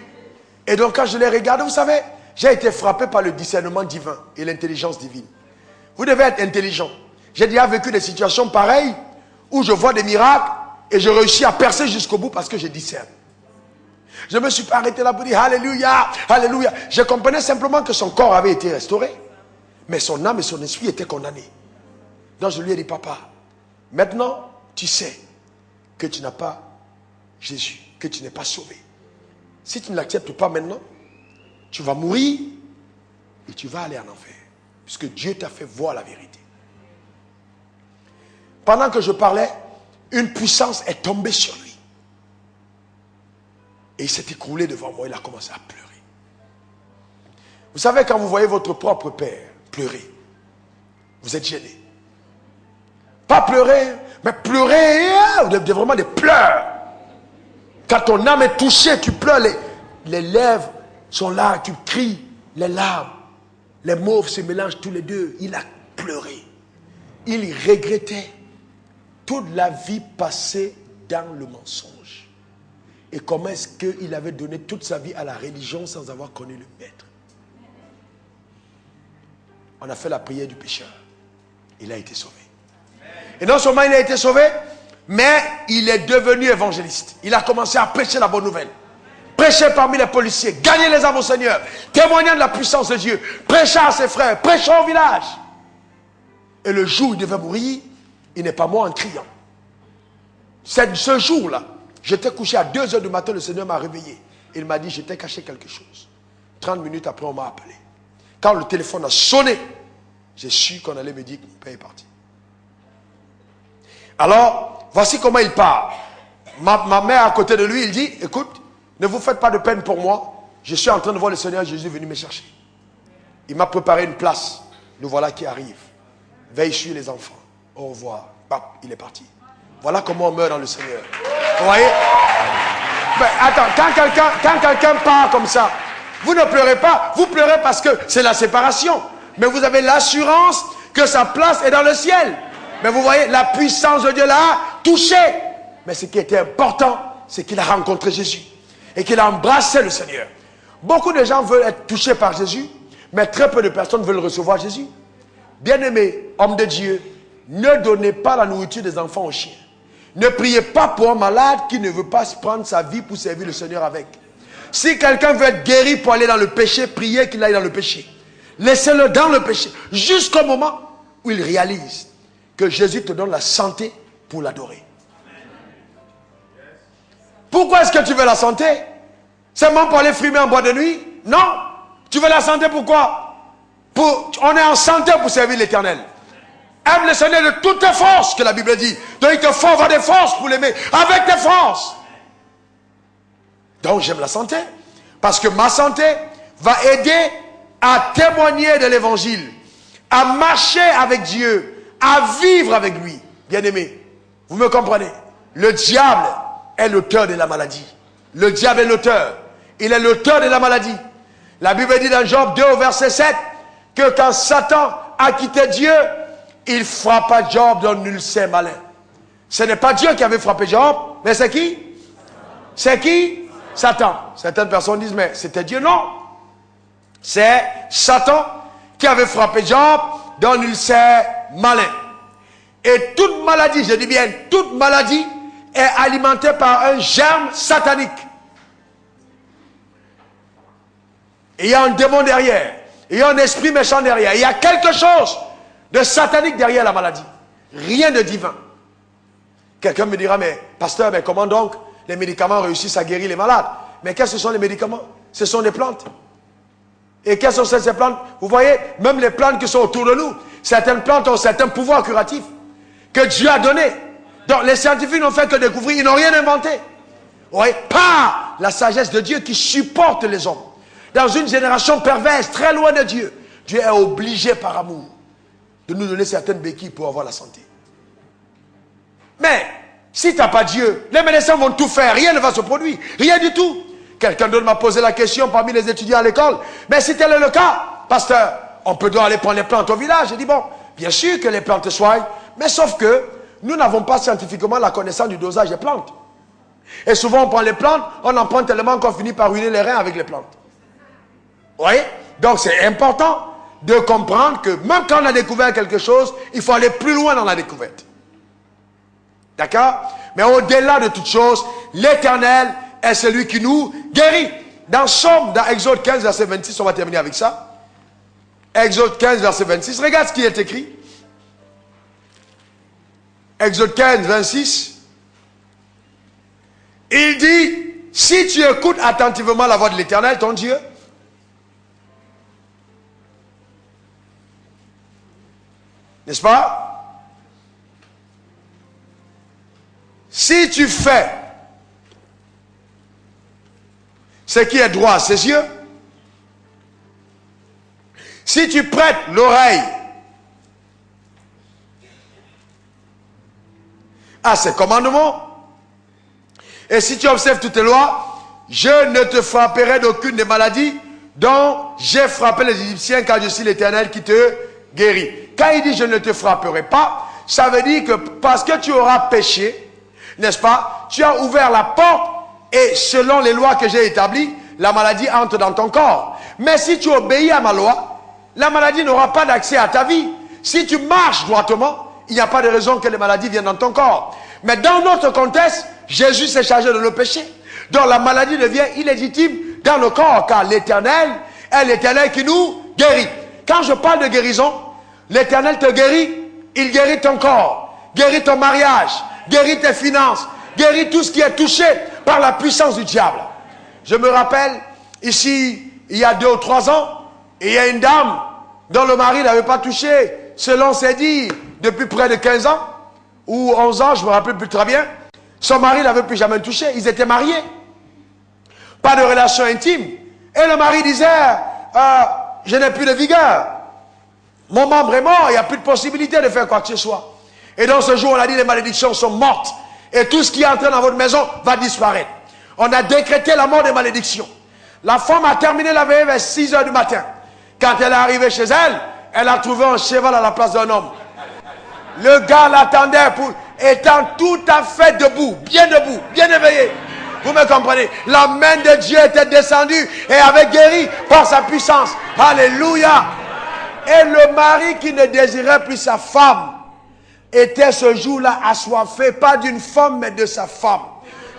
Et donc quand je l'ai regardé, vous savez, j'ai été frappé par le discernement divin et l'intelligence divine. Vous devez être intelligent. J'ai déjà vécu des situations pareilles où je vois des miracles et je réussis à percer jusqu'au bout parce que je discerne. Je ne me suis pas arrêté là pour dire Alléluia, Alléluia. Je comprenais simplement que son corps avait été restauré, mais son âme et son esprit étaient condamnés. Donc je lui ai dit, papa, maintenant tu sais que tu n'as pas Jésus, que tu n'es pas sauvé. Si tu ne l'acceptes pas maintenant, tu vas mourir et tu vas aller en enfer. Puisque Dieu t'a fait voir la vérité. Pendant que je parlais, une puissance est tombée sur lui. Et il s'est écroulé devant moi, il a commencé à pleurer. Vous savez, quand vous voyez votre propre père pleurer, vous êtes gêné. Pas pleurer, mais pleurer, vous avez vraiment des pleurs. Quand ton âme est touchée, tu pleures, les lèvres sont là, tu cries, les larmes, les mauves se mélangent tous les deux. Il a pleuré. Il regrettait toute la vie passée dans le mensonge. Et comment est-ce qu'il avait donné toute sa vie à la religion sans avoir connu le maître? On a fait la prière du pécheur. Il a été sauvé. Et non seulement il a été sauvé, mais il est devenu évangéliste. Il a commencé à prêcher la bonne nouvelle. prêchait parmi les policiers, gagnait les âmes au Seigneur, témoignant de la puissance de Dieu, prêchant à ses frères, prêchant au village. Et le jour où il devait mourir, il n'est pas mort en criant. Ce jour-là, j'étais couché à 2 h du matin, le Seigneur m'a réveillé. Il m'a dit, je t'ai caché quelque chose. 30 minutes après, on m'a appelé. Quand le téléphone a sonné, j'ai su qu'on allait me dire que mon père est parti. Alors, voici comment il parle. Ma mère à côté de lui, il dit, écoute, ne vous faites pas de peine pour moi. Je suis en train de voir le Seigneur Jésus venir me chercher. Il m'a préparé une place. Nous voilà qui arrive. Veille sur les enfants. Au revoir. Bap, il est parti. Voilà comment on meurt dans le Seigneur. Vous voyez? Mais attends, quand quelqu'un part comme ça, vous ne pleurez pas. Vous pleurez parce que c'est la séparation. Mais vous avez l'assurance que sa place est dans le ciel. Mais vous voyez, la puissance de Dieu l'a touché. Mais ce qui était important, c'est qu'il a rencontré Jésus. Et qu'il a embrassé le Seigneur. Beaucoup de gens veulent être touchés par Jésus, mais très peu de personnes veulent recevoir Jésus. Bien-aimés, hommes de Dieu, ne donnez pas la nourriture des enfants aux chiens. Ne priez pas pour un malade qui ne veut pas prendre sa vie pour servir le Seigneur avec. Si quelqu'un veut être guéri pour aller dans le péché, priez qu'il aille dans le péché. Laissez-le dans le péché, jusqu'au moment où il réalise que Jésus te donne la santé pour l'adorer. Pourquoi est-ce que tu veux la santé? Seulement pour aller frimer en boîte de nuit? Non. Tu veux la santé pourquoi? On est en santé pour servir l'Éternel. Aime le Seigneur de toutes tes forces, que la Bible dit. Donc il te faut avoir des forces pour l'aimer. Avec tes forces. Donc j'aime la santé. Parce que ma santé va aider à témoigner de l'évangile. À marcher avec Dieu. À vivre avec lui. Bien-aimé, vous me comprenez? Le diable est l'auteur de la maladie. Le diable est l'auteur. Il est l'auteur de la maladie. La Bible dit dans Job 2 au verset 7 que quand Satan a quitté Dieu, il frappa Job d'un ulcère malin. Ce n'est pas Dieu qui avait frappé Job, mais c'est qui? C'est qui? Satan. Certaines personnes disent, mais c'était Dieu. Non. C'est Satan qui avait frappé Job d'un ulcère malin. Et toute maladie, je dis bien, toute maladie est alimentée par un germe satanique. Il y a un démon derrière. Il y a un esprit méchant derrière. Il y a quelque chose de satanique derrière la maladie. Rien de divin. Quelqu'un me dira, mais pasteur, mais comment donc les médicaments réussissent à guérir les malades? Mais qu'est-ce que ce sont les médicaments? Ce sont des plantes. Et quelles sont ces plantes? Vous voyez, même les plantes qui sont autour de nous, certaines plantes ont certains pouvoirs curatifs que Dieu a donnés. Donc les scientifiques n'ont fait que découvrir, ils n'ont rien inventé. Vous voyez, par la sagesse de Dieu qui supporte les hommes. Dans une génération perverse, très loin de Dieu, Dieu est obligé par amour de nous donner certaines béquilles pour avoir la santé. Mais, si tu n'as pas Dieu, les médecins vont tout faire, rien ne va se produire, rien du tout. Quelqu'un d'autre m'a posé la question parmi les étudiants à l'école, mais si tel est le cas, pasteur, on peut donc aller prendre les plantes au village. J'ai dit, bon, bien sûr que les plantes soignent, mais sauf que nous n'avons pas scientifiquement la connaissance du dosage des plantes. Et souvent on prend les plantes, on en prend tellement qu'on finit par ruiner les reins avec les plantes. Vous voyez? Donc c'est important de comprendre que même quand on a découvert quelque chose, il faut aller plus loin dans la découverte. D'accord? Mais au-delà de toute chose, l'Éternel est celui qui nous guérit. Dans Somme, dans Exode 15, verset 26, on va terminer avec ça. Exode 15, verset 26, regarde ce qui est écrit. Exode 15, 26. Il dit, si tu écoutes attentivement la voix de l'Éternel, ton Dieu, n'est-ce pas? Si tu fais ce qui est droit à ses yeux, si tu prêtes l'oreille à ses commandements, et si tu observes toutes les lois, je ne te frapperai d'aucune des maladies dont j'ai frappé les Égyptiens, car je suis l'Éternel qui te guérit. Quand il dit je ne te frapperai pas, ça veut dire que parce que tu auras péché, n'est-ce pas, tu as ouvert la porte et selon les lois que j'ai établies, la maladie entre dans ton corps. Mais si tu obéis à ma loi, la maladie n'aura pas d'accès à ta vie. Si tu marches droitement, il n'y a pas de raison que les maladies viennent dans ton corps. Mais dans notre contexte, Jésus s'est chargé de nos péchés. Donc la maladie devient illégitime dans le corps, car l'Éternel est l'Éternel qui nous guérit. Quand je parle de guérison, l'Éternel te guérit, il guérit ton corps, guérit ton mariage, guérit tes finances, guérit tout ce qui est touché par la puissance du diable. Je me rappelle, ici, il y a 2 ou 3 ans, il y a une dame dont le mari n'avait pas touché, selon ses dires, depuis près de 15 ans, ou 11 ans, je ne me rappelle plus très bien. Son mari n'avait plus jamais touché, ils étaient mariés. Pas de relation intime. Et le mari disait, je n'ai plus de vigueur. Mon membre est mort, il n'y a plus de possibilité de faire quoi que ce soit. Et dans ce jour, on a dit, les malédictions sont mortes. Et tout ce qui est entré dans votre maison va disparaître. On a décrété la mort des malédictions. La femme a terminé la veille vers 6 heures du matin. Quand elle est arrivée chez elle, elle a trouvé un cheval à la place d'un homme. Le gars l'attendait étant tout à fait debout, bien éveillé. Vous me comprenez? La main de Dieu était descendue et avait guéri par sa puissance. Alléluia. Et le mari qui ne désirait plus sa femme était ce jour-là assoiffé, pas d'une femme, mais de sa femme.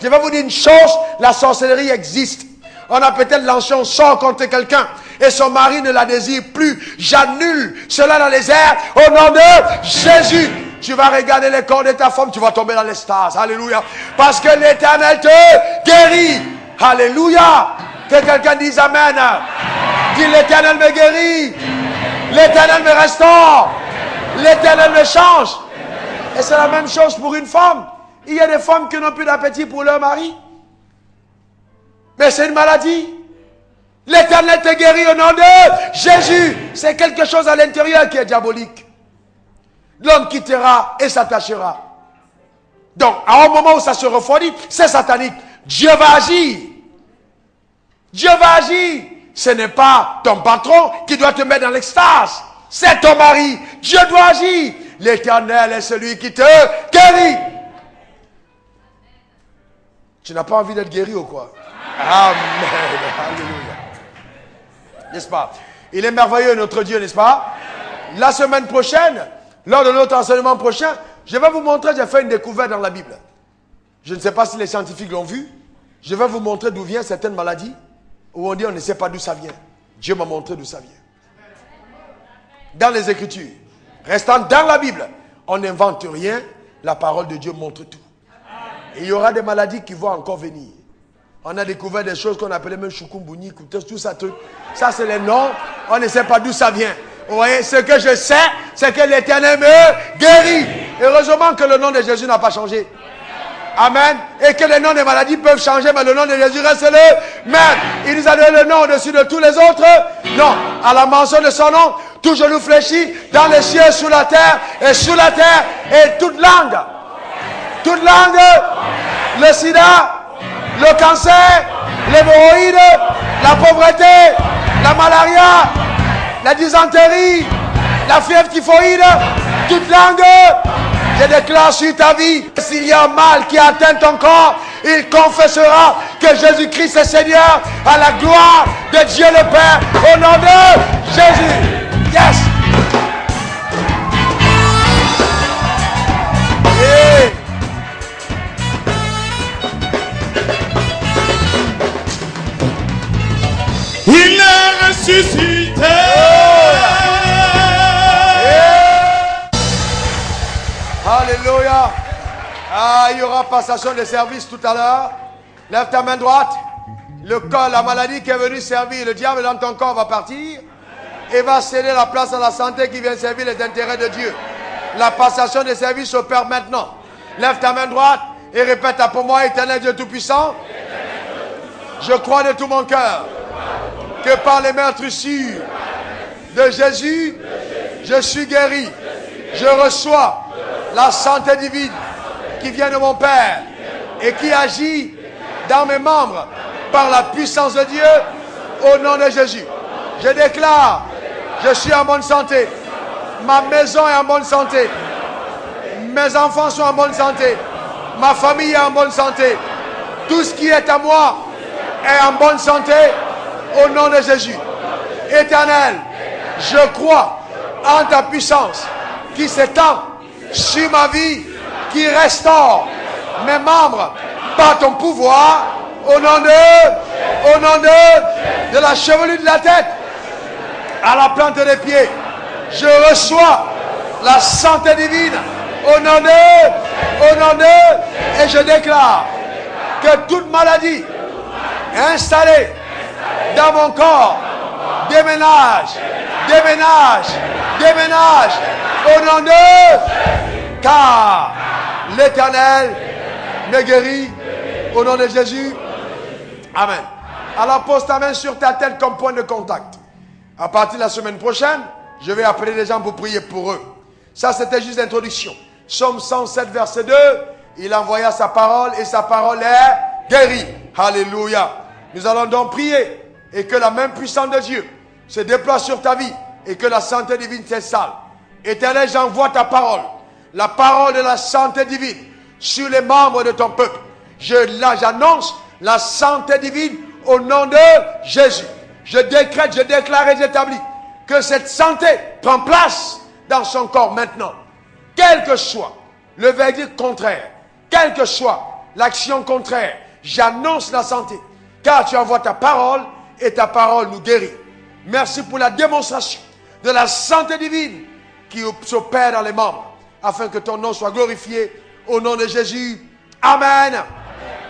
Je vais vous dire une chose, la sorcellerie existe. On a peut-être lancé un sort contre quelqu'un et son mari ne la désire plus. J'annule cela dans les airs au nom de Jésus. Tu vas regarder les corps de ta femme, tu vas tomber dans l'extase. Alléluia. Parce que l'Éternel te guérit. Alléluia. Que quelqu'un dise Amen. Dis l'Éternel me guérit. L'Éternel me restaure. L'Éternel me change. Et c'est la même chose pour une femme. Il y a des femmes qui n'ont plus d'appétit pour leur mari. Mais c'est une maladie. L'Éternel te guérit au nom de Jésus. C'est quelque chose à l'intérieur qui est diabolique. L'homme quittera et s'attachera. Donc, à un moment où ça se refroidit, c'est satanique. Dieu va agir. Dieu va agir. Ce n'est pas ton patron qui doit te mettre dans l'extase. C'est ton mari. Dieu doit agir. L'Éternel est celui qui te guérit. Tu n'as pas envie d'être guéri ou quoi? Amen. Alléluia. N'est-ce pas? Il est merveilleux notre Dieu, n'est-ce pas? La semaine prochaine, lors de notre enseignement prochain, je vais vous montrer, j'ai fait une découverte dans la Bible. Je ne sais pas si les scientifiques l'ont vu. Je vais vous montrer d'où viennent certaines maladies où on dit on ne sait pas d'où ça vient. Dieu m'a montré d'où ça vient. Dans les Écritures, restant dans la Bible, on n'invente rien, la parole de Dieu montre tout. Et il y aura des maladies qui vont encore venir. On a découvert des choses qu'on appelait même choukoumbouni, tout ça, truc. Ça, c'est les noms. On ne sait pas d'où ça vient. Vous voyez, ce que je sais, c'est que l'Éternel me guérit. Heureusement que le nom de Jésus n'a pas changé. Amen. Et que les noms des maladies peuvent changer, mais le nom de Jésus reste le même. Il nous a donné le nom au-dessus de tous les autres. Non. À la mention de son nom, tout genou fléchit dans les cieux, sous la terre, et sous la terre, et toute langue. Toute langue, le sida, le cancer, l'hémorroïde, la pauvreté, la malaria, la dysenterie, la fièvre typhoïde, toute langue, je déclare sur ta vie, s'il y a un mal qui atteint ton corps, il confessera que Jésus-Christ est Seigneur à la gloire de Dieu le Père, au nom de Jésus. Yes! Yeah. Il est ressuscité. Alléluia. Il y aura passation de service tout à l'heure. Lève ta main droite. Le corps, la maladie qui est venue servir, le diable dans ton corps va partir et va céder la place à la santé qui vient servir les intérêts de Dieu. La passation de service opère maintenant. Lève ta main droite et répète après moi, Éternel Dieu Tout-Puissant, je crois de tout mon cœur que par les meurtrissures de Jésus, je suis guéri. Je reçois la santé divine qui vient de mon Père et qui agit dans mes membres par la puissance de Dieu au nom de Jésus. Je déclare, je suis en bonne santé. Ma maison est en bonne santé. Mes enfants sont en bonne santé. Ma famille est en bonne santé. Tout ce qui est à moi est en bonne santé au nom de Jésus. Éternel, je crois en ta puissance qui s'étend sur ma vie, qui restaure mes membres par ton pouvoir Au nom de la chevelure de la tête à la plante des pieds, je reçois la santé divine. Au nom de, et je déclare que toute maladie installée dans mon corps déménage. Au nom de, car l'Éternel me guérit. Au nom de Jésus. Amen. Alors pose ta main sur ta tête comme point de contact. À partir de la semaine prochaine, je vais appeler les gens pour prier pour eux. Ça, c'était juste l'introduction. Psaume 107, verset 2. Il envoya sa parole et sa parole est guérie. Alléluia. Nous allons donc prier et que la main puissante de Dieu se déploie sur ta vie et que la santé divine s'installe. Éternel, j'envoie ta parole, la parole de la santé divine sur les membres de ton peuple. J'annonce la santé divine au nom de Jésus. Je décrète, je déclare et j'établis que cette santé prend place dans son corps maintenant. Quel que soit le verdict contraire, quelle que soit l'action contraire, j'annonce la santé. Car tu envoies ta parole et ta parole nous guérit. Merci pour la démonstration de la santé divine qui s'opère dans les membres, afin que ton nom soit glorifié au nom de Jésus. Amen.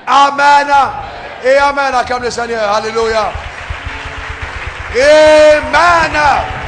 Amen. Et amen. Acclame le Seigneur. Alléluia. Amen.